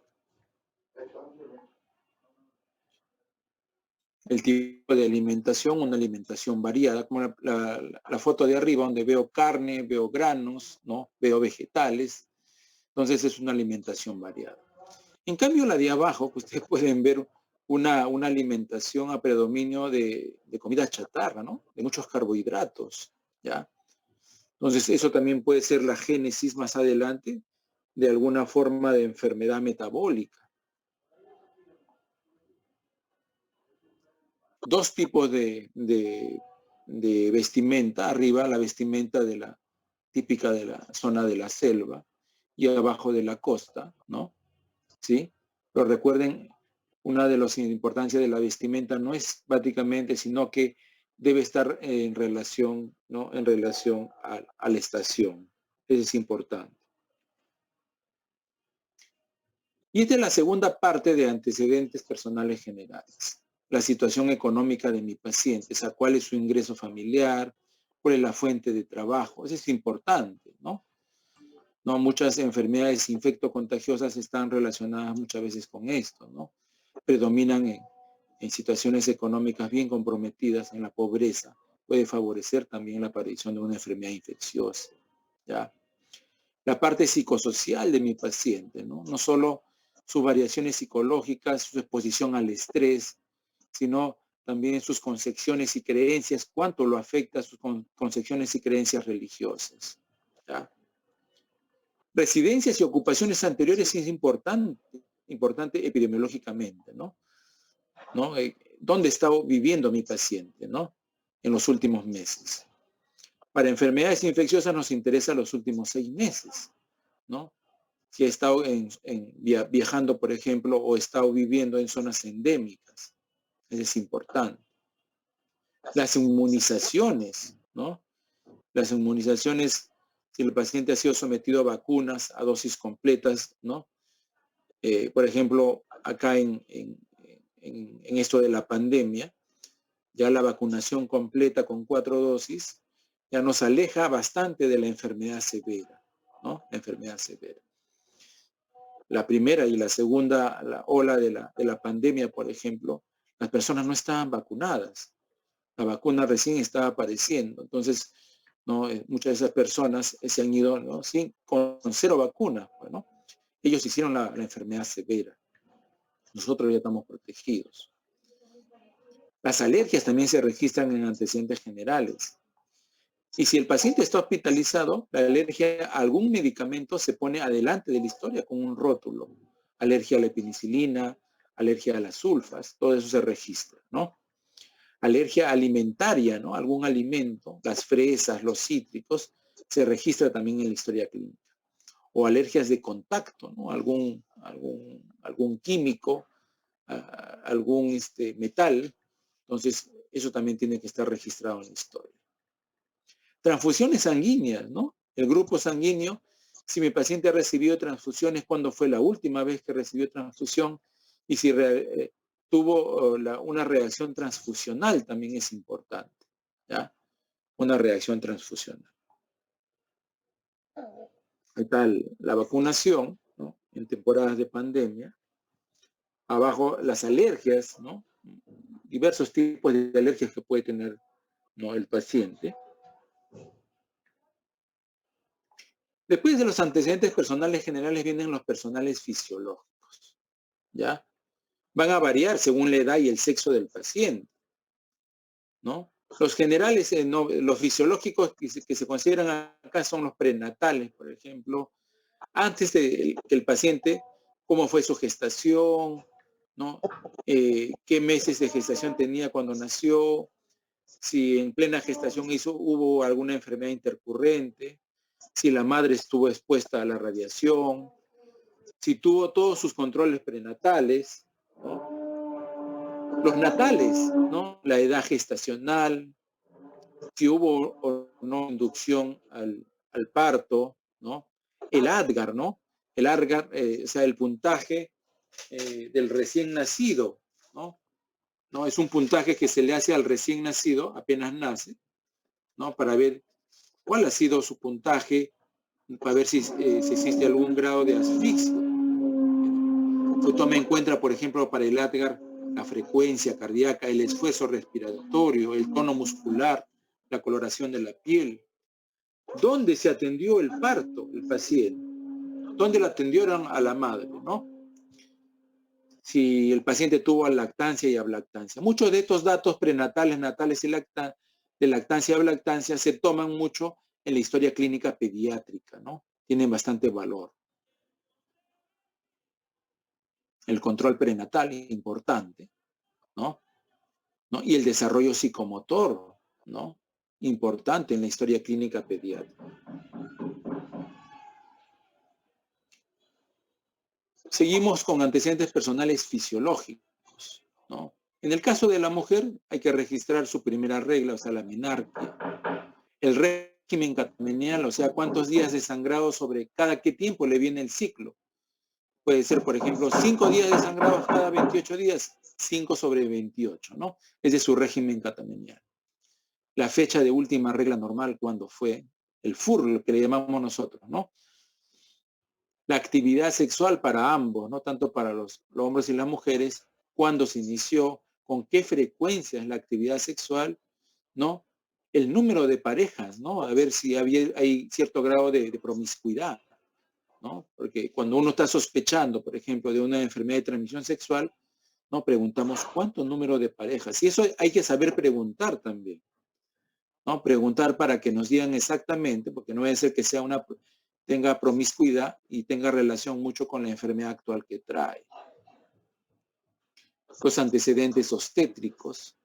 El tipo de alimentación, una alimentación variada, como la foto de arriba, donde veo carne, veo granos, ¿no? Veo vegetales. Entonces es una alimentación variada. En cambio, la de abajo, que ustedes pueden ver una alimentación a predominio de comida chatarra, ¿no? De muchos carbohidratos, ¿ya? Entonces, eso también puede ser la génesis más adelante de alguna forma de enfermedad metabólica. Dos tipos de vestimenta. Arriba, la vestimenta típica de la zona de la selva y abajo de la costa, ¿no? ¿Sí? Pero recuerden, una de las importancias de la vestimenta no es prácticamente, sino que debe estar en relación, ¿no? En relación a la estación. Eso es importante. Y esta es la segunda parte de antecedentes personales generales. La situación económica de mi paciente, o sea, cuál es su ingreso familiar, cuál es la fuente de trabajo. Eso es importante, ¿no? No, muchas enfermedades infectocontagiosas están relacionadas muchas veces con esto, ¿no? Predominan en situaciones económicas bien comprometidas, en la pobreza. Puede favorecer también la aparición de una enfermedad infecciosa, ¿ya? La parte psicosocial de mi paciente, ¿no? No solo sus variaciones psicológicas, su exposición al estrés, sino también sus concepciones y creencias, cuánto lo afecta sus concepciones y creencias religiosas, ¿ya? Residencias y ocupaciones anteriores es importante epidemiológicamente, ¿no? ¿Dónde está viviendo mi paciente, ¿no? En los últimos meses. Para enfermedades infecciosas nos interesa los últimos 6 meses, ¿no? Si ha estado viajando, por ejemplo, o ha estado viviendo en zonas endémicas. Eso es importante. Las inmunizaciones, ¿no? Las inmunizaciones, si el paciente ha sido sometido a vacunas, a dosis completas, ¿no? Por ejemplo, acá en esto de la pandemia, ya la vacunación completa con 4 dosis ya nos aleja bastante de la enfermedad severa, ¿no? La enfermedad severa. La primera y la segunda la ola de la pandemia, por ejemplo, las personas no estaban vacunadas. La vacuna recién estaba apareciendo. Entonces, ¿no? Muchas de esas personas se han ido, ¿no? con 0 vacuna. Bueno, ellos hicieron la enfermedad severa. Nosotros ya estamos protegidos. Las alergias también se registran en antecedentes generales. Y si el paciente está hospitalizado, la alergia a algún medicamento se pone adelante de la historia con un rótulo. Alergia a la penicilina, alergia a las sulfas, todo eso se registra, ¿no? Alergia alimentaria, ¿no? Algún alimento, las fresas, los cítricos, se registra también en la historia clínica. O alergias de contacto, ¿no? Algún químico, algún metal. Entonces, eso también tiene que estar registrado en la historia. Transfusiones sanguíneas, ¿no? El grupo sanguíneo, si mi paciente ha recibido transfusiones, ¿cuándo fue la última vez que recibió transfusión? Y si tuvo una reacción transfusional, también es importante, ¿ya? Una reacción transfusional. Ahí está la vacunación, ¿no? En temporadas de pandemia. Abajo las alergias, ¿no? Diversos tipos de alergias que puede tener, ¿no? El paciente. Después de los antecedentes personales generales vienen los personales fisiológicos, ¿ya? Van a variar según la edad y el sexo del paciente, ¿no? Los generales, los fisiológicos que se consideran acá son los prenatales, por ejemplo. Antes de que el paciente, cómo fue su gestación, ¿no? Qué meses de gestación tenía cuando nació, si en plena gestación hubo alguna enfermedad intercurrente, si la madre estuvo expuesta a la radiación, si tuvo todos sus controles prenatales, ¿no? Los natales, ¿no? La edad gestacional, si hubo o no inducción al parto, ¿no? El ADGAR, ¿no? El ADGAR, o sea, el puntaje del recién nacido, ¿no? ¿No? Es un puntaje que se le hace al recién nacido, apenas nace, ¿no? Para ver cuál ha sido su puntaje, para ver si existe algún grado de asfixia. Se toma en cuenta, por ejemplo, para el ADGAR, la frecuencia cardíaca, el esfuerzo respiratorio, el tono muscular, la coloración de la piel. ¿Dónde se atendió el parto, el paciente? ¿Dónde la atendieron a la madre, no? Si el paciente tuvo lactancia y ablactancia. Muchos de estos datos prenatales, natales y de lactancia y ablactancia se toman mucho en la historia clínica pediátrica, ¿no? Tienen bastante valor. El control prenatal es importante, ¿no? Y el desarrollo psicomotor, ¿no? Importante en la historia clínica pediátrica. Seguimos con antecedentes personales fisiológicos, ¿no? En el caso de la mujer hay que registrar su primera regla, o sea, la menarquia. El régimen catamenial, o sea, cuántos días de sangrado sobre cada qué tiempo le viene el ciclo. Puede ser, por ejemplo, 5 días de sangrado cada 28 días, 5 sobre 28, ¿no? Ese es su régimen catamenial. La fecha de última regla normal, ¿cuándo fue? El FUR, lo que le llamamos nosotros, ¿no? La actividad sexual para ambos, no tanto para los hombres y las mujeres, cuándo se inició, con qué frecuencia es la actividad sexual, ¿no? El número de parejas, ¿no? A ver si hay cierto grado de promiscuidad, ¿no? Porque cuando uno está sospechando, por ejemplo, de una enfermedad de transmisión sexual, ¿no? Preguntamos cuánto número de parejas. Y eso hay que saber preguntar también, ¿no? Preguntar para que nos digan exactamente, porque no debe ser que tenga promiscuidad y tenga relación mucho con la enfermedad actual que trae. Los antecedentes obstétricos,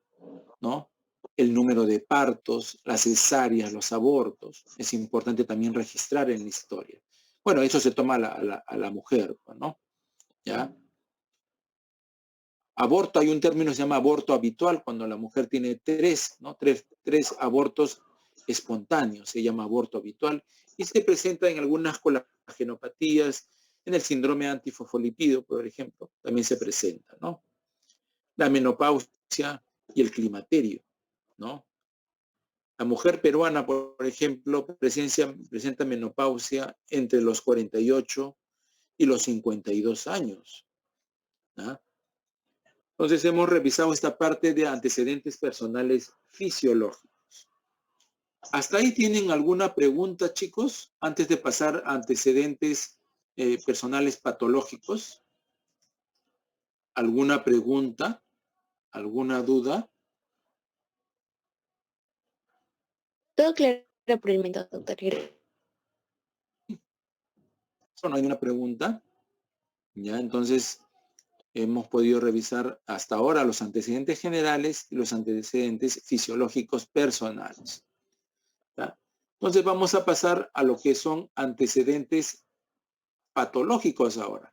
¿no? el número de partos, las cesáreas, los abortos. Es importante también registrar en la historia. Bueno, eso se toma a la mujer, ¿no? ¿Ya? Aborto, hay un término que se llama aborto habitual, cuando la mujer tiene tres abortos espontáneos, se llama aborto habitual, y se presenta en algunas colagenopatías, en el síndrome antifosfolipídico, por ejemplo, también se presenta, ¿no? La menopausia y el climaterio, ¿no? La mujer peruana, por ejemplo, presenta menopausia entre los 48 y los 52 años, ¿no? Entonces hemos revisado esta parte de antecedentes personales fisiológicos. ¿Hasta ahí tienen alguna pregunta, chicos? Antes de pasar a antecedentes personales patológicos. ¿Alguna pregunta? ¿Alguna duda? Todo claro por el momento, doctor. ¿No hay una pregunta? Ya, entonces hemos podido revisar hasta ahora los antecedentes generales y los antecedentes fisiológicos personales. ¿Ya? Entonces vamos a pasar a lo que son antecedentes patológicos ahora.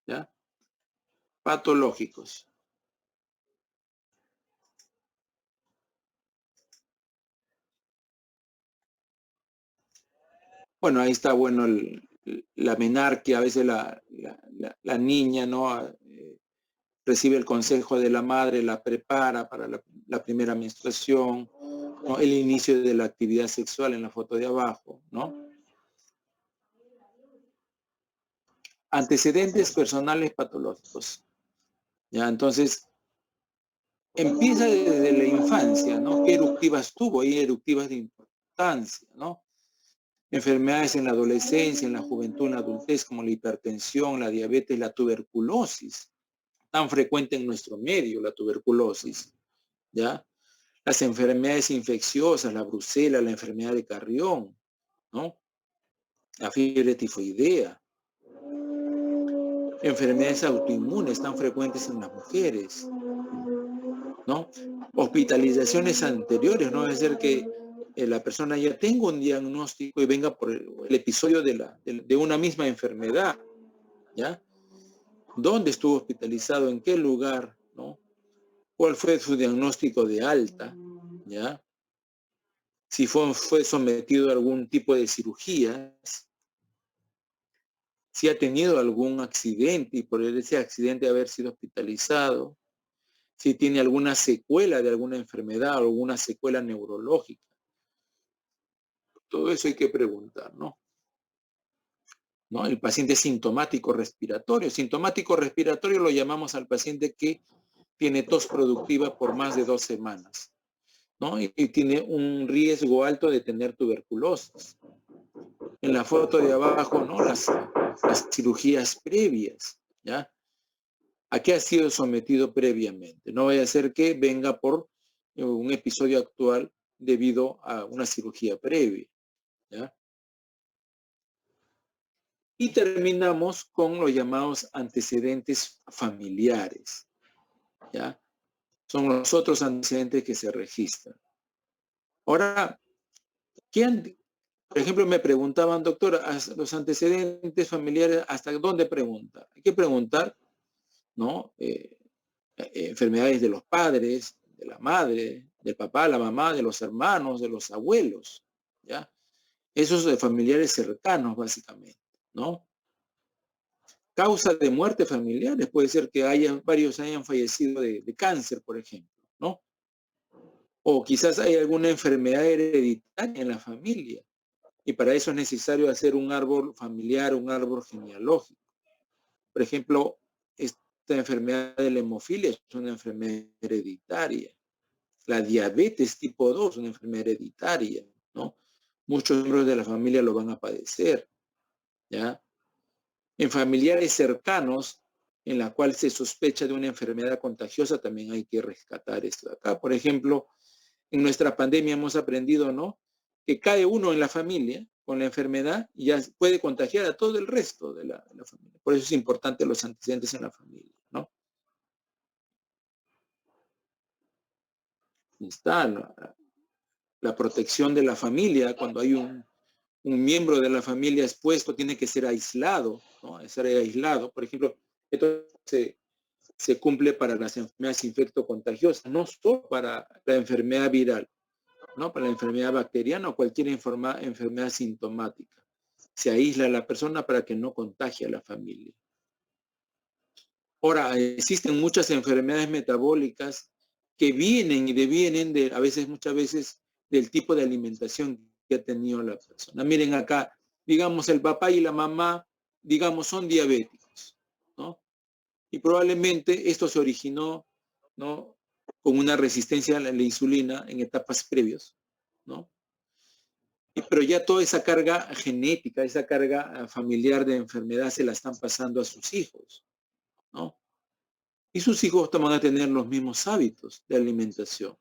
¿Ya? Patológicos. Bueno, ahí está bueno la menarquia, a veces la niña, ¿no? Recibe el consejo de la madre, la prepara para la primera menstruación, ¿no? El inicio de la actividad sexual en la foto de abajo, ¿no? Antecedentes personales patológicos. Ya, entonces, empieza desde la infancia, ¿no? ¿Qué eruptivas tuvo? Hay eruptivas de importancia, ¿no? Enfermedades en la adolescencia, en la juventud, en la adultez, como la hipertensión, la diabetes, la tuberculosis, tan frecuente en nuestro medio, la tuberculosis, ¿ya? Las enfermedades infecciosas, la brucela, la enfermedad de Carrión, ¿no? La fiebre tifoidea. Enfermedades autoinmunes tan frecuentes en las mujeres, ¿no? Hospitalizaciones anteriores, no debe ser que la persona ya tenga un diagnóstico y venga por el episodio de una misma enfermedad, ¿ya? ¿Dónde estuvo hospitalizado? ¿En qué lugar? ¿No? ¿Cuál fue su diagnóstico de alta? ¿Ya? Si fue sometido a algún tipo de cirugías, si ha tenido algún accidente y por ese accidente haber sido hospitalizado, si tiene alguna secuela de alguna enfermedad o alguna secuela neurológica. Todo eso hay que preguntar, ¿no? ¿No? El paciente sintomático respiratorio. Sintomático respiratorio lo llamamos al paciente que tiene tos productiva por más de 2 semanas, ¿no? Y tiene un riesgo alto de tener tuberculosis. En la foto de abajo, ¿no? Las cirugías previas, ¿ya? ¿A qué ha sido sometido previamente? No vaya a ser que venga por un episodio actual debido a una cirugía previa, ¿ya? Y terminamos con los llamados antecedentes familiares, ¿ya? Son los otros antecedentes que se registran. Ahora, por ejemplo, me preguntaban, doctor, los antecedentes familiares, ¿hasta dónde preguntar? Hay que preguntar, ¿no? Enfermedades de los padres, de la madre, del papá, la mamá, de los hermanos, de los abuelos, ¿ya? Esos familiares cercanos, básicamente, ¿no? Causa de muerte familiares, puede ser que varios hayan fallecido de cáncer, por ejemplo, ¿no? O quizás hay alguna enfermedad hereditaria en la familia. Y para eso es necesario hacer un árbol familiar, un árbol genealógico. Por ejemplo, esta enfermedad de la hemofilia es una enfermedad hereditaria. La diabetes tipo 2 es una enfermedad hereditaria, ¿no? Muchos miembros de la familia lo van a padecer, ¿ya? En familiares cercanos, en la cual se sospecha de una enfermedad contagiosa, también hay que rescatar esto de acá. Por ejemplo, en nuestra pandemia hemos aprendido, ¿no? Que cae uno en la familia con la enfermedad y ya puede contagiar a todo el resto de la familia. Por eso es importante los antecedentes en la familia, ¿no? Está la protección de la familia. Cuando hay un miembro de la familia expuesto, tiene que ser aislado, ¿no? Ser aislado. Por ejemplo, esto se cumple para las enfermedades infectocontagiosas, no solo para la enfermedad viral, ¿no? Para la enfermedad bacteriana o cualquier enfermedad sintomática. Se aísla a la persona para que no contagie a la familia. Ahora, existen muchas enfermedades metabólicas que vienen y devienen muchas veces, del tipo de alimentación que ha tenido la persona. Miren acá, digamos, el papá y la mamá, digamos, son diabéticos, ¿no? Y probablemente esto se originó, ¿no?, con una resistencia a la insulina en etapas previas, ¿no? Pero ya toda esa carga genética, esa carga familiar de enfermedad se la están pasando a sus hijos, ¿no? Y sus hijos van a tener los mismos hábitos de alimentación.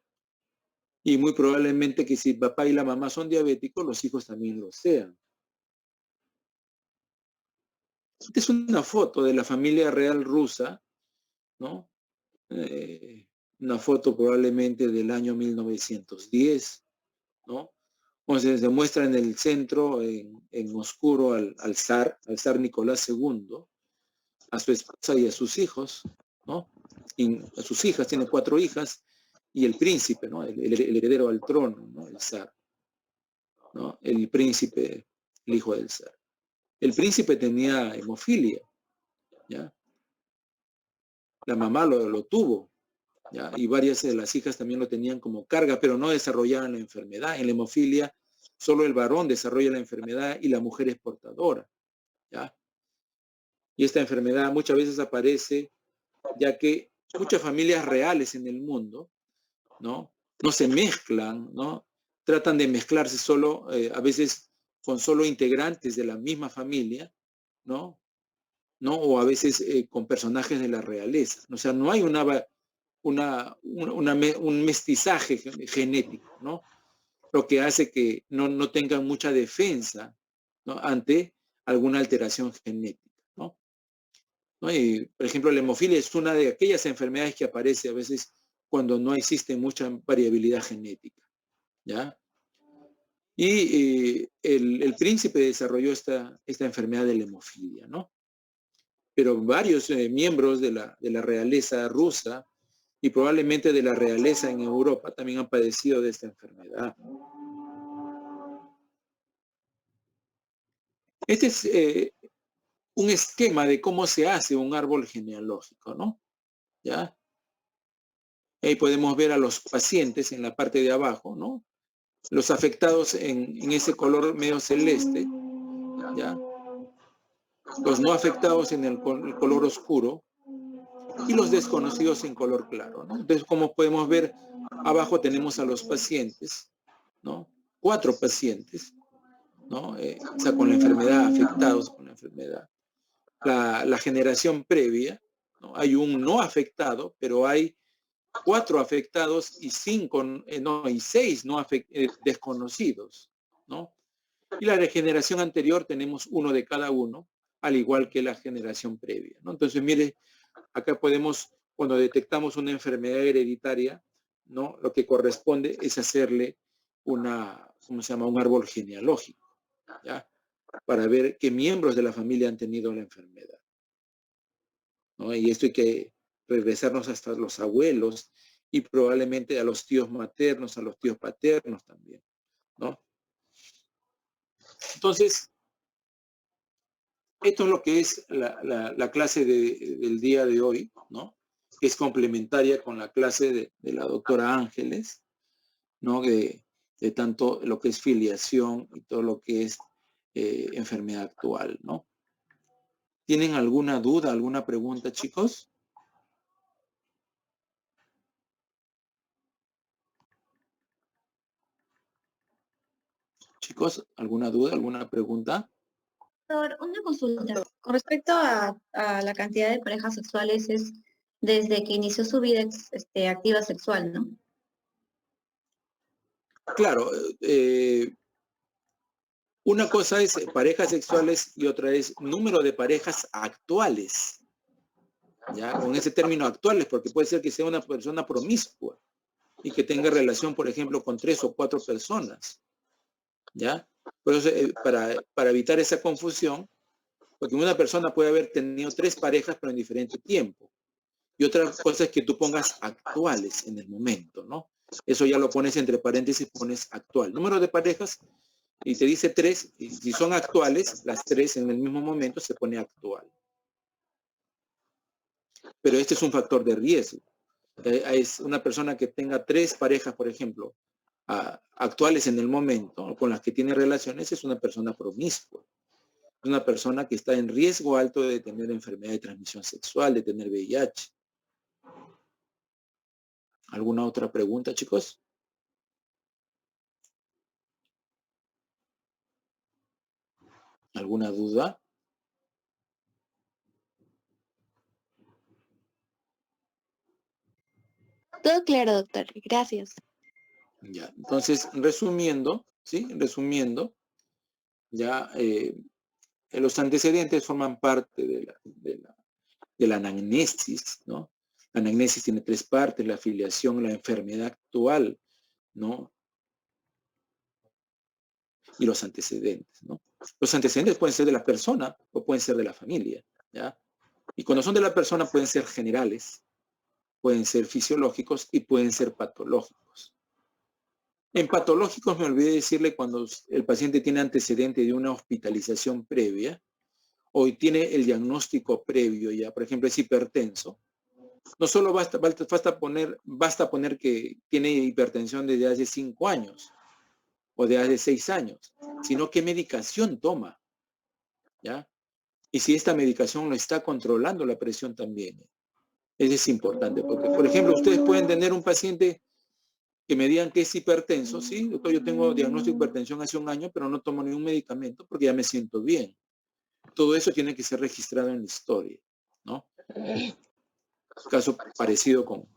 Y muy probablemente que si el papá y la mamá son diabéticos, los hijos también lo sean. Esta es una foto de la familia real rusa, ¿no? Una foto probablemente del año 1910, ¿no? Entonces se muestra en el centro, en oscuro, al zar Nicolás II, a su esposa y a sus hijos, ¿no? Y a sus hijas, tiene 4 hijas, y el príncipe, ¿no? El heredero al trono, ¿no? El zar, ¿no? El príncipe, el hijo del zar. El príncipe tenía hemofilia, ¿ya? La mamá lo tuvo, ¿ya? Y varias de las hijas también lo tenían como carga, pero no desarrollaban la enfermedad. En la hemofilia, solo el varón desarrolla la enfermedad y la mujer es portadora, ¿ya? Y esta enfermedad muchas veces aparece ya que muchas familias reales en el mundo, ¿no? No se mezclan, ¿no? Tratan de mezclarse solo, a veces con solo integrantes de la misma familia, ¿no? O a veces con personajes de la realeza. O sea, no hay un mestizaje genético, ¿no? Lo que hace que no tengan mucha defensa, ¿no?, ante alguna alteración genética, ¿no? Y, por ejemplo, la hemofilia es una de aquellas enfermedades que aparece a veces cuando no existe mucha variabilidad genética, ¿ya? Y el príncipe desarrolló esta enfermedad de la hemofilia, ¿no? Pero varios miembros de la realeza rusa y probablemente de la realeza en Europa también han padecido de esta enfermedad. Este es un esquema de cómo se hace un árbol genealógico, ¿no? ¿Ya? Ahí podemos ver a los pacientes en la parte de abajo, ¿no? Los afectados en ese color medio celeste, ¿ya? Los no afectados en el color oscuro y los desconocidos en color claro, ¿no? Entonces, como podemos ver, abajo tenemos a los pacientes, ¿no? 4 pacientes, ¿no? O sea, con la enfermedad, afectados con la enfermedad. La generación previa, ¿no? Hay un no afectado, pero hay 4 afectados y 6 no desconocidos, ¿no? Y la generación anterior tenemos 1 de cada uno, al igual que la generación previa, ¿no? Entonces, mire, acá podemos, cuando detectamos una enfermedad hereditaria, ¿no?, lo que corresponde es hacerle ¿cómo se llama?, un árbol genealógico, ¿ya?, para ver qué miembros de la familia han tenido la enfermedad, ¿no? Y esto hay que regresarnos hasta los abuelos y probablemente a los tíos maternos, a los tíos paternos también, ¿no? Entonces, esto es lo que es la clase del día de hoy, ¿no?, que es complementaria con la clase de la doctora Ángeles, ¿no?, de tanto lo que es filiación y todo lo que es enfermedad actual, ¿no? ¿Tienen alguna duda, alguna pregunta, chicos? Chicos, ¿alguna duda, alguna pregunta? Doctor, una consulta. Con respecto a la cantidad de parejas sexuales es desde que inició su vida activa sexual, ¿no? Claro, una cosa es parejas sexuales y otra es número de parejas actuales. ¿Ya? Con ese término actuales, porque puede ser que sea una persona promiscua, y que tenga relación, por ejemplo, con 3 o 4 personas, ¿ya? Por eso, para evitar esa confusión, porque una persona puede haber tenido 3 parejas, pero en diferente tiempo. Y otra cosa es que tú pongas actuales en el momento, ¿no? Eso ya lo pones entre paréntesis, pones actual. Número de parejas, y te dice 3, y si son actuales, las 3 en el mismo momento se pone actual. Pero este es un factor de riesgo. Es una persona que tenga 3 parejas, por ejemplo, actuales en el momento, con las que tiene relaciones, es una persona promiscua. Es una persona que está en riesgo alto de tener enfermedad de transmisión sexual, de tener VIH. ¿Alguna otra pregunta, chicos? ¿Alguna duda? Todo claro, doctor. Gracias. Ya, entonces, resumiendo, ¿sí? Resumiendo, ya los antecedentes forman parte de la anamnesis, ¿no? La anamnesis tiene 3 partes: la afiliación, la enfermedad actual, ¿no? Y los antecedentes, ¿no? Los antecedentes pueden ser de la persona o pueden ser de la familia, ¿ya? Y cuando son de la persona pueden ser generales, pueden ser fisiológicos y pueden ser patológicos. En patológicos me olvidé decirle cuando el paciente tiene antecedente de una hospitalización previa o tiene el diagnóstico previo ya, por ejemplo, es hipertenso. No solo basta poner que tiene hipertensión desde hace 5 años o de hace 6 años, sino qué medicación toma, ¿ya? Y si esta medicación lo está controlando la presión también. Eso es importante, porque, por ejemplo, ustedes pueden tener un paciente que me digan que es hipertenso, sí, doctor, yo tengo diagnóstico de hipertensión hace 1 año, pero no tomo ningún medicamento porque ya me siento bien. Todo eso tiene que ser registrado en la historia, ¿no? Caso parecido con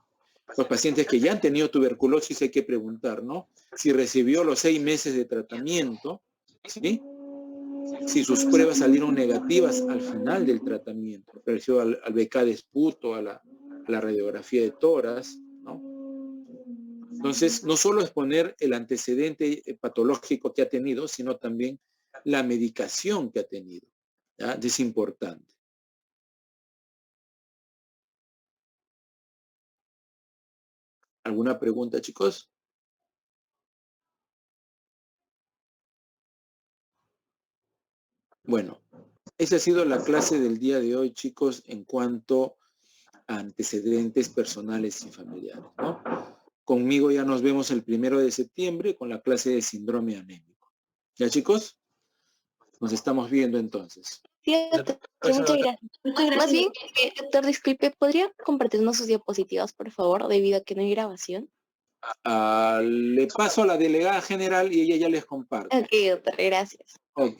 los pacientes que ya han tenido tuberculosis, hay que preguntar, ¿no? Si recibió los 6 meses de tratamiento, ¿sí? Si sus pruebas salieron negativas al final del tratamiento, pareció al BK de esputo, a la radiografía de tórax, ¿no? Entonces, no solo es poner el antecedente patológico que ha tenido, sino también la medicación que ha tenido, ¿ya? Es importante. ¿Alguna pregunta, chicos? Bueno, esa ha sido la clase del día de hoy, chicos, en cuanto a antecedentes personales y familiares, ¿no? Conmigo ya nos vemos el 1 de septiembre con la clase de síndrome anémico. ¿Ya, chicos? Nos estamos viendo entonces. Sí, doctor, muchas gracias. Más bien, doctor, disculpe, ¿podría compartirnos sus diapositivas, por favor, debido a que no hay grabación? Le paso a la delegada general y ella ya les comparte. Ok, doctor, gracias. Ok.